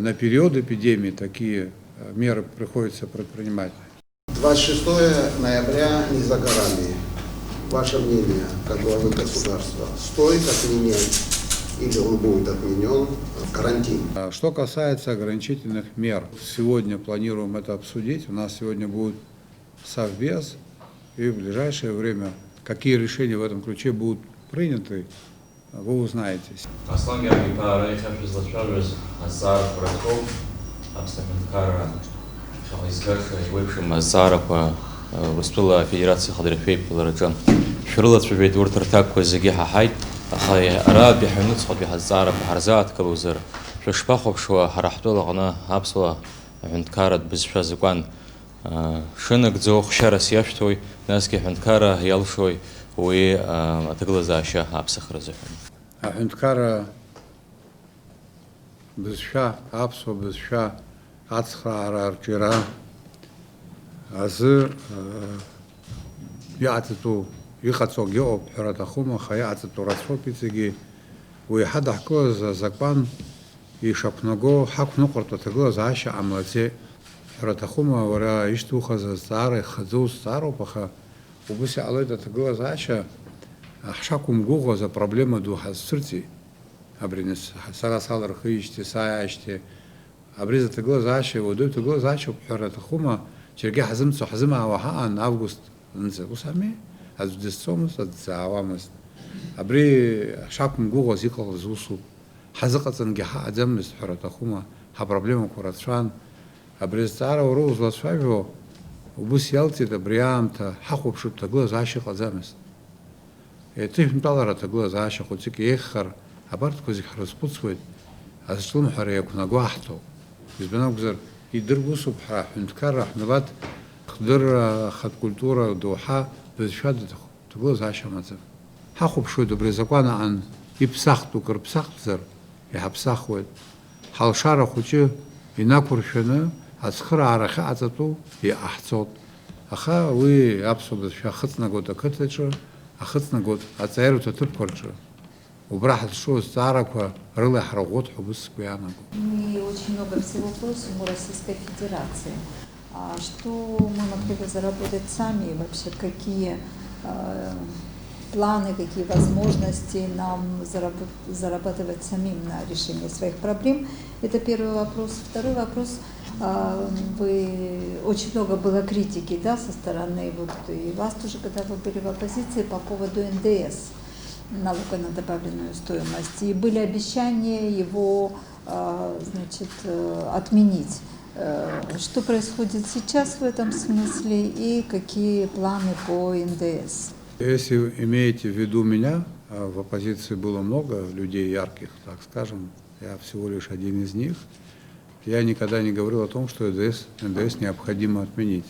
на период эпидемии такие меры приходится предпринимать. 26 ноября не за горами. Ваше мнение, как главы государства, стоит отменять или он будет отменен карантин? Что касается ограничительных мер, сегодня планируем это обсудить. У нас сегодня будет совбез, и в ближайшее время какие решения в этом ключе будут приняты, вы узнаете. Ростула Федерация Хадрифей Пилараджан. Шурла Цвейд Уртартак Козигиха Хайт, Ахай Араби Хануц Хабихазара Харзат Кабузер. Шпахов Шуа Харахтула Гана Абсуа Хунткарат Бизшазукан. Шинак Зох Шарас Яштуй, Наски Хунткара Ялшуй, Уи Атаглазаша Абсахразухан. Хунткара Бизша Абсу Бизша Ацхара Арчира. Азы яату ихацог йоб харатахума хаяту расфопицеги уихадахко за закон и шапного хакну кортатаго заша амлате харатахума вара иштуха за старый хазу старо паха убыся алайда таго заша хшакум гуго за проблема духа сырти абринес сарасалар хишти саашти абриза таго заша водой таго заша харатахума Черги хазымцу хазыма вахан август нзе усами аздестомус адзавамас абри шакм гуго зикал зусу хазыкатсан гиха адзамс харатахума ха проблема куратшан абри стара уроз ласфавио убус ялти да бриамта хахубшу таглаз ашиq адзамс этим талара таглаз ашиq утик ехар абарт козик распуцвет азшлум харякуна гуахто избенагзар يدربوا صبح نتكرر نبات خضر خد كولتورا دوحة بشهادة تقول عشان مثلا حخب شو دبر زقانا عن يبسخت وكربسخت زر يحبسخ ود حال شارع خوشة يناكر شنا أسخر عرخة عطتو يأحصد أخا وي أبصد شو أخذنا قد أكتشر أخذنا قد أتعيرو تتبكرشر وبراحة شو استعرق ورلا حرقوت حبس بيانا. Мы очень много всего просим у Российской Федерации. Что мы могли бы заработать сами и вообще какие планы, какие возможности нам зарабатывать самим на решение своих проблем? Это первый вопрос. Второй вопрос. Очень много было критики, да, со стороны вот, и вас тоже, когда вы были в оппозиции по поводу НДС. Налога на добавленную стоимость. И были обещания его, значит, отменить. Что происходит сейчас в этом смысле и какие планы по НДС? Если имеете в виду меня, в оппозиции было много людей ярких, так скажем, я всего лишь один из них, я никогда не говорил о том, что НДС необходимо отменить.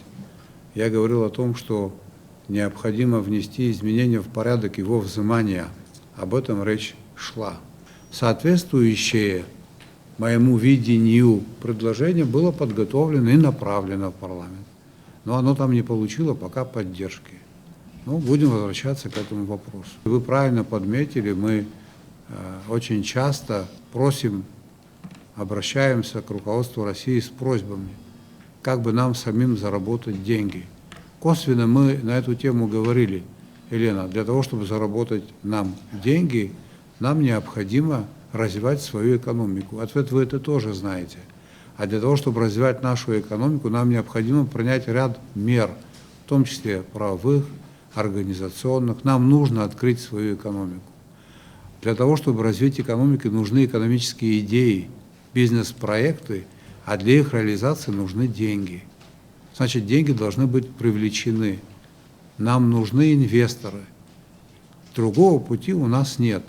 Я говорил о том, что необходимо внести изменения в порядок его взимания. Об этом речь шла. Соответствующее моему видению предложение было подготовлено и направлено в парламент. Но оно там не получило пока поддержки. Ну, будем возвращаться к этому вопросу. Вы правильно подметили, мы очень часто просим, обращаемся к руководству России с просьбами, как бы нам самим заработать деньги. Косвенно мы на эту тему говорили, Елена, для того, чтобы заработать нам деньги, нам необходимо развивать свою экономику. Ответ вы это тоже знаете. А для того, чтобы развивать нашу экономику, нам необходимо принять ряд мер, в том числе правовых, организационных. Нам нужно открыть свою экономику. Для того, чтобы развить экономику, нужны экономические идеи, бизнес-проекты, а для их реализации нужны деньги. Значит, деньги должны быть привлечены. Нам нужны инвесторы. Другого пути у нас нет.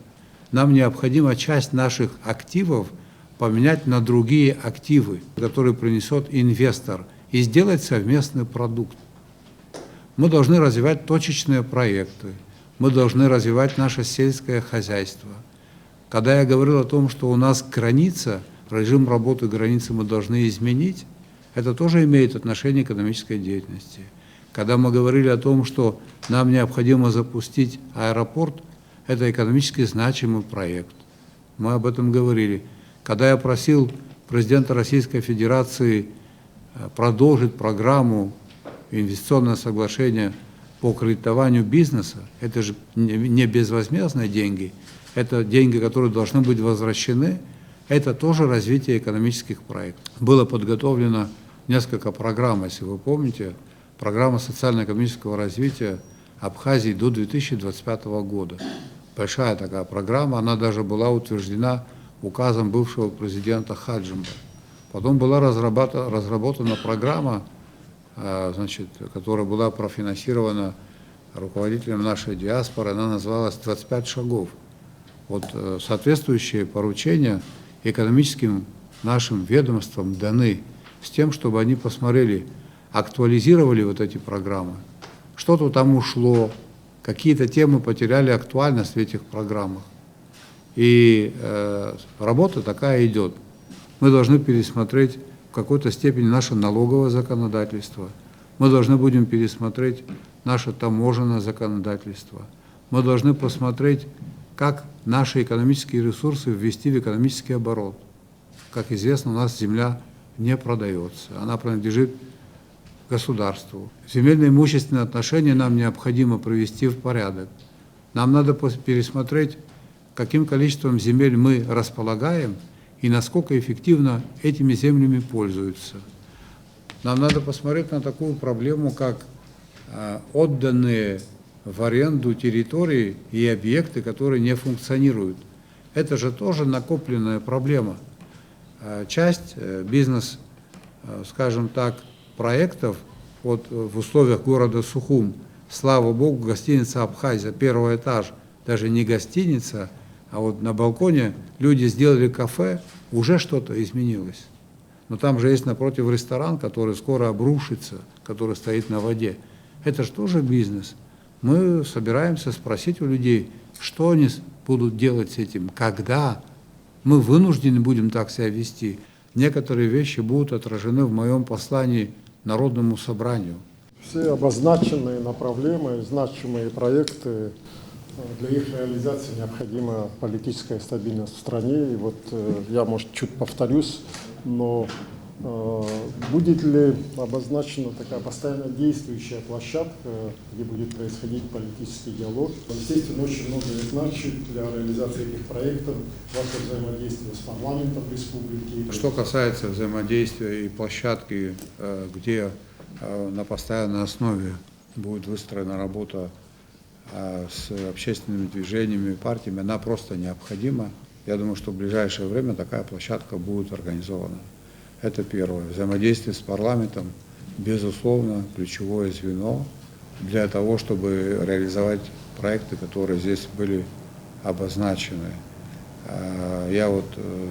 Нам необходимо часть наших активов поменять на другие активы, которые принесет инвестор, и сделать совместный продукт. Мы должны развивать точечные проекты, мы должны развивать наше сельское хозяйство. Когда я говорил о том, что у нас граница, режим работы границы мы должны изменить, это тоже имеет отношение к экономической деятельности. Когда мы говорили о том, что нам необходимо запустить аэропорт, это экономически значимый проект. Мы об этом говорили. Когда я просил президента Российской Федерации продолжить программу инвестиционное соглашение по кредитованию бизнеса, это же не безвозмездные деньги, это деньги, которые должны быть возвращены, это тоже развитие экономических проектов. Было подготовлено несколько программ, если вы помните, программа социально-экономического развития Абхазии до 2025 года. Большая такая программа, она даже была утверждена указом бывшего президента Хаджимба. Потом была разработана программа, значит, которая была профинансирована руководителем нашей диаспоры, она называлась «25 шагов». Вот соответствующие поручения экономическим нашим ведомствам даны с тем, чтобы они посмотрели, актуализировали вот эти программы, что-то там ушло, какие-то темы потеряли актуальность в этих программах. И работа такая идет. Мы должны пересмотреть в какой-то степени наше налоговое законодательство, мы должны будем пересмотреть наше таможенное законодательство, мы должны посмотреть, как наши экономические ресурсы ввести в экономический оборот. Как известно, у нас земля не продается, она принадлежит государству. Земельные имущественные отношения нам необходимо привести в порядок. Нам надо пересмотреть, каким количеством земель мы располагаем и насколько эффективно этими землями пользуются. Нам надо посмотреть на такую проблему, как отданные в аренду территории и объекты, которые не функционируют. Это же тоже накопленная проблема. Часть бизнес, скажем так, проектов вот в условиях города Сухум, слава богу, гостиница «Абхазия», первый этаж, даже не гостиница, а вот на балконе люди сделали кафе, уже что-то изменилось. Но там же есть напротив ресторан, который скоро обрушится, который стоит на воде. Это же тоже бизнес. Мы собираемся спросить у людей, что они будут делать с этим, когда мы вынуждены будем так себя вести. Некоторые вещи будут отражены в моем послании Народному собранию. Все обозначенные направления, значимые проекты, для их реализации необходима политическая стабильность в стране. И вот я, может, чуть повторюсь, но будет ли обозначена такая постоянно действующая площадка, где будет происходить политический диалог? Естественно, очень многое значит для реализации этих проектов ваше взаимодействие с парламентом республики. Что касается взаимодействия и площадки, где на постоянной основе будет выстроена работа с общественными движениями и партиями, она просто необходима. Я думаю, что в ближайшее время такая площадка будет организована. Это первое. Взаимодействие с парламентом, безусловно, ключевое звено для того, чтобы реализовать проекты, которые здесь были обозначены. Я вот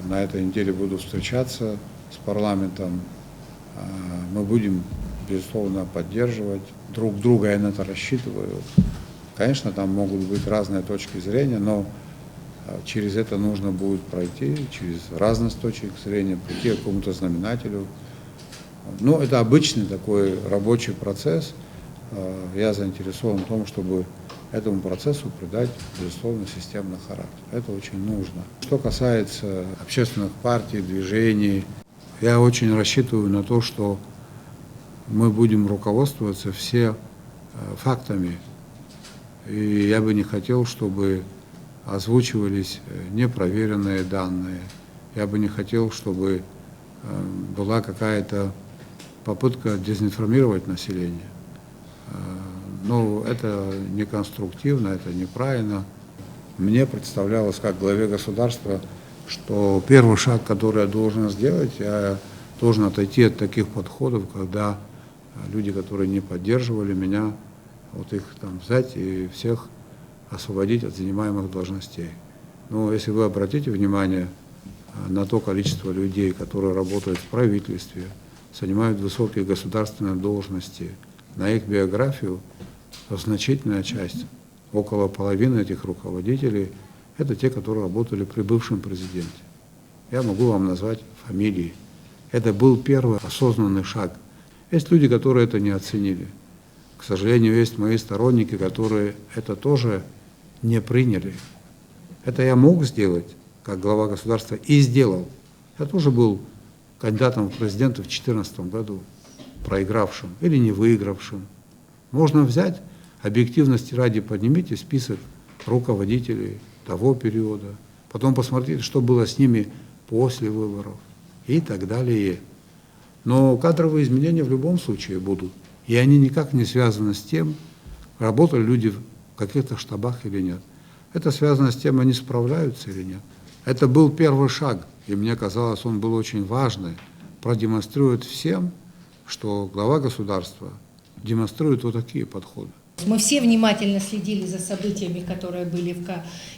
на этой неделе буду встречаться с парламентом. Мы будем, безусловно, поддерживать друг друга, я на это рассчитываю. Конечно, там могут быть разные точки зрения, но через это нужно будет пройти, через разность точек зрения, прийти к какому-то знаменателю. Но это обычный такой рабочий процесс. Я заинтересован в том, чтобы этому процессу придать, безусловно, системный характер. Это очень нужно. Что касается общественных партий, движений, я очень рассчитываю на то, что мы будем руководствоваться все фактами. И я бы не хотел, чтобы озвучивались непроверенные данные. Я бы не хотел, чтобы была какая-то попытка дезинформировать население. Но это неконструктивно, это неправильно. Мне представлялось, как главе государства, что первый шаг, который я должен сделать, я должен отойти от таких подходов, когда люди, которые не поддерживали меня, вот их там взять и всех освободить от занимаемых должностей. Но если вы обратите внимание на то количество людей, которые работают в правительстве, занимают высокие государственные должности, на их биографию, значительная часть, около половины этих руководителей, это те, которые работали при бывшем президенте. Я могу вам назвать фамилии. Это был первый осознанный шаг. Есть люди, которые это не оценили. К сожалению, есть мои сторонники, которые это тоже не приняли. Это я мог сделать, как глава государства, и сделал. Я тоже был кандидатом в президенты в 2014 году, проигравшим или не выигравшим. Можно взять, объективности ради, поднимите список руководителей того периода, потом посмотрите, что было с ними после выборов и так далее. Но кадровые изменения в любом случае будут, и они никак не связаны с тем, работали люди в каких-то штабах или нет. Это связано с тем, они справляются или нет. Это был первый шаг, и мне казалось, он был очень важный, продемонстрирует всем, что глава государства демонстрирует вот такие подходы. Мы все внимательно следили за событиями, которые были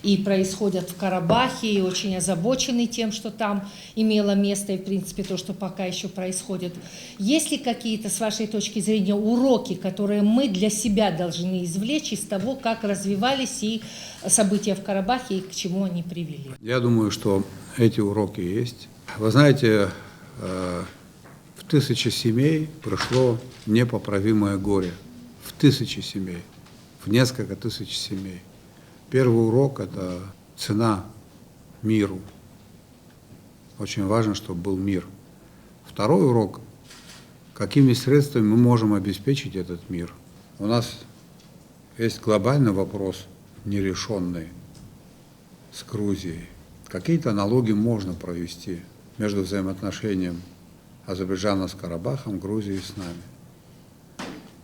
и происходят в Карабахе, и очень озабочены тем, что там имело место, и, в принципе, то, что пока еще происходит. Есть ли какие-то, с вашей точки зрения, уроки, которые мы для себя должны извлечь из того, как развивались и события в Карабахе, и к чему они привели? Я думаю, что эти уроки есть. Вы знаете, в 1000 семей пришло непоправимое горе. В 1000 семей, в несколько тысяч семей. Первый урок – это цена миру. Очень важно, чтобы был мир. Второй урок – какими средствами мы можем обеспечить этот мир. У нас есть глобальный вопрос, нерешенный, с Грузией. Какие-то аналогии можно провести между взаимоотношением Азербайджана с Карабахом, Грузии с нами.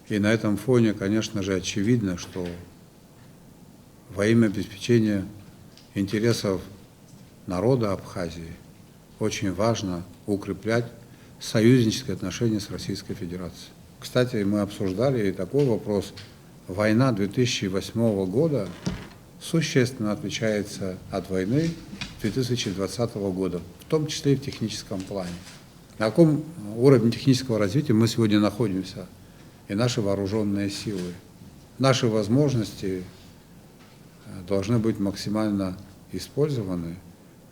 И на этом фоне, конечно же, очевидно, что во имя обеспечения интересов народа Абхазии очень важно укреплять союзнические отношения с Российской Федерацией. Кстати, мы обсуждали и такой вопрос. Война 2008 года существенно отличается от войны 2020 года, в том числе и в техническом плане. На каком уровне технического развития мы сегодня находимся? И наши вооруженные силы. Наши возможности должны быть максимально использованы,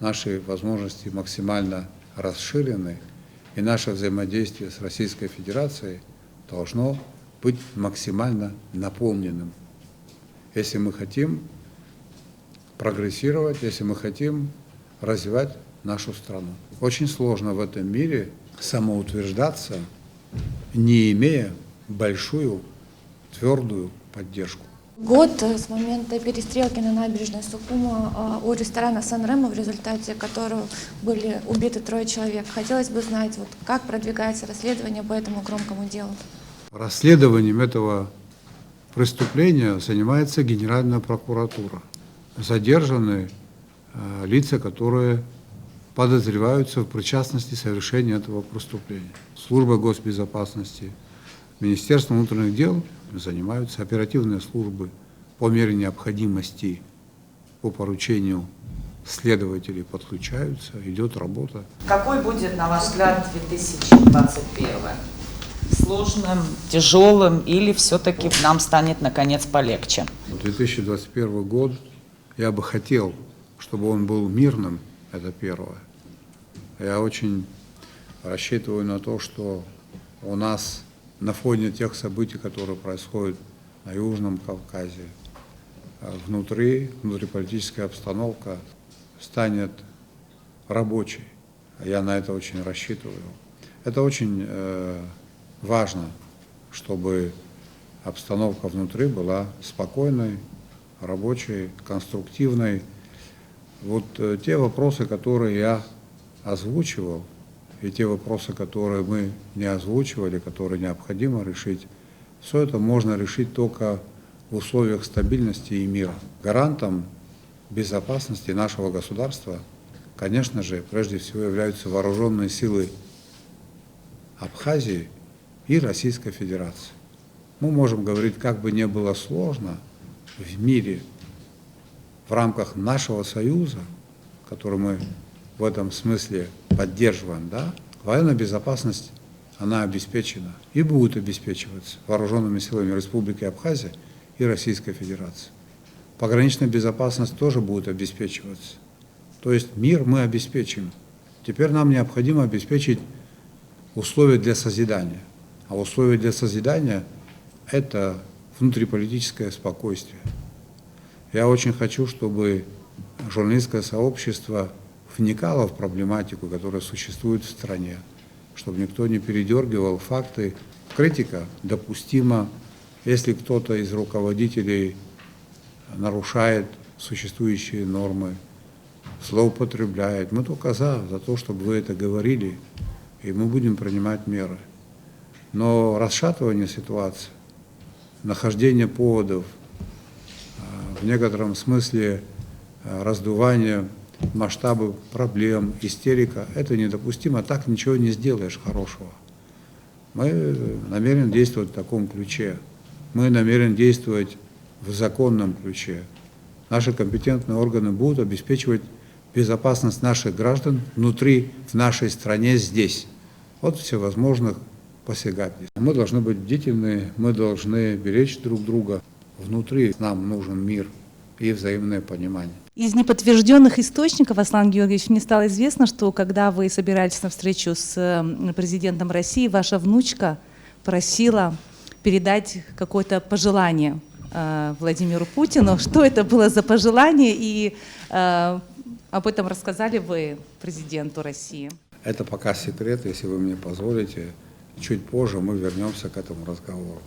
наши возможности максимально расширены, и наше взаимодействие с Российской Федерацией должно быть максимально наполненным. Если мы хотим прогрессировать, если мы хотим развивать нашу страну. Очень сложно в этом мире самоутверждаться, не имея большую, твердую поддержку. Год с момента перестрелки на набережной Сухума у ресторана «Сан-Ремо», в результате которого были убиты 3 человек. Хотелось бы знать, вот, как продвигается расследование по этому громкому делу. Расследованием этого преступления занимается Генеральная прокуратура. Задержаны лица, которые подозреваются в причастности к совершению этого преступления. Служба госбезопасности, Министерство внутренних дел занимаются, оперативные службы по мере необходимости, по поручению следователей подключаются, идет работа. Какой будет, на ваш взгляд, 2021? Сложным, тяжелым или все-таки нам станет, наконец, полегче? 2021 год, я бы хотел, чтобы он был мирным, это первое. Я очень рассчитываю на то, что у нас на фоне тех событий, которые происходят на Южном Кавказе, внутриполитическая обстановка станет рабочей. Я на это очень рассчитываю. Это очень важно, чтобы обстановка внутри была спокойной, рабочей, конструктивной. Вот те вопросы, которые я озвучивал, и те вопросы, которые мы не озвучивали, которые необходимо решить, все это можно решить только в условиях стабильности и мира. Гарантом безопасности нашего государства, конечно же, прежде всего являются вооруженные силы Абхазии и Российской Федерации. Мы можем говорить, как бы ни было сложно в мире, в рамках нашего союза, который мы в этом смысле поддерживаем, да, военная безопасность, она обеспечена и будет обеспечиваться вооруженными силами Республики Абхазия и Российской Федерации. Пограничная безопасность тоже будет обеспечиваться. То есть мир мы обеспечим. Теперь нам необходимо обеспечить условия для созидания. А условия для созидания – это внутриполитическое спокойствие. Я очень хочу, чтобы журналистское сообщество вникало в проблематику, которая существует в стране, чтобы никто не передергивал факты. Критика допустима, если кто-то из руководителей нарушает существующие нормы, злоупотребляет. Мы только за то, чтобы вы это говорили, и мы будем принимать меры. Но расшатывание ситуации, нахождение поводов, в некотором смысле раздувание масштабов проблем, истерика, это недопустимо, так ничего не сделаешь хорошего. Мы намерены действовать в таком ключе. Мы намерены действовать в законном ключе. Наши компетентные органы будут обеспечивать безопасность наших граждан внутри, в нашей стране, здесь, от всевозможных посягательств. Мы должны быть бдительны, мы должны беречь друг друга. Внутри нам нужен мир и взаимное понимание. Из неподтвержденных источников, Аслан Георгиевич, мне стало известно, что когда вы собирались на встречу с президентом России, ваша внучка просила передать какое-то пожелание Владимиру Путину. Что это было за пожелание, и об этом рассказали вы президенту России? Это пока секрет, если вы мне позволите. Чуть позже мы вернемся к этому разговору.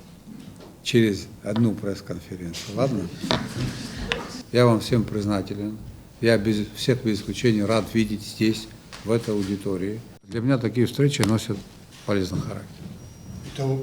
Через одну пресс-конференцию, ладно? Я вам всем признателен. Я всех без исключения рад видеть здесь, в этой аудитории. Для меня такие встречи носят полезный характер. Это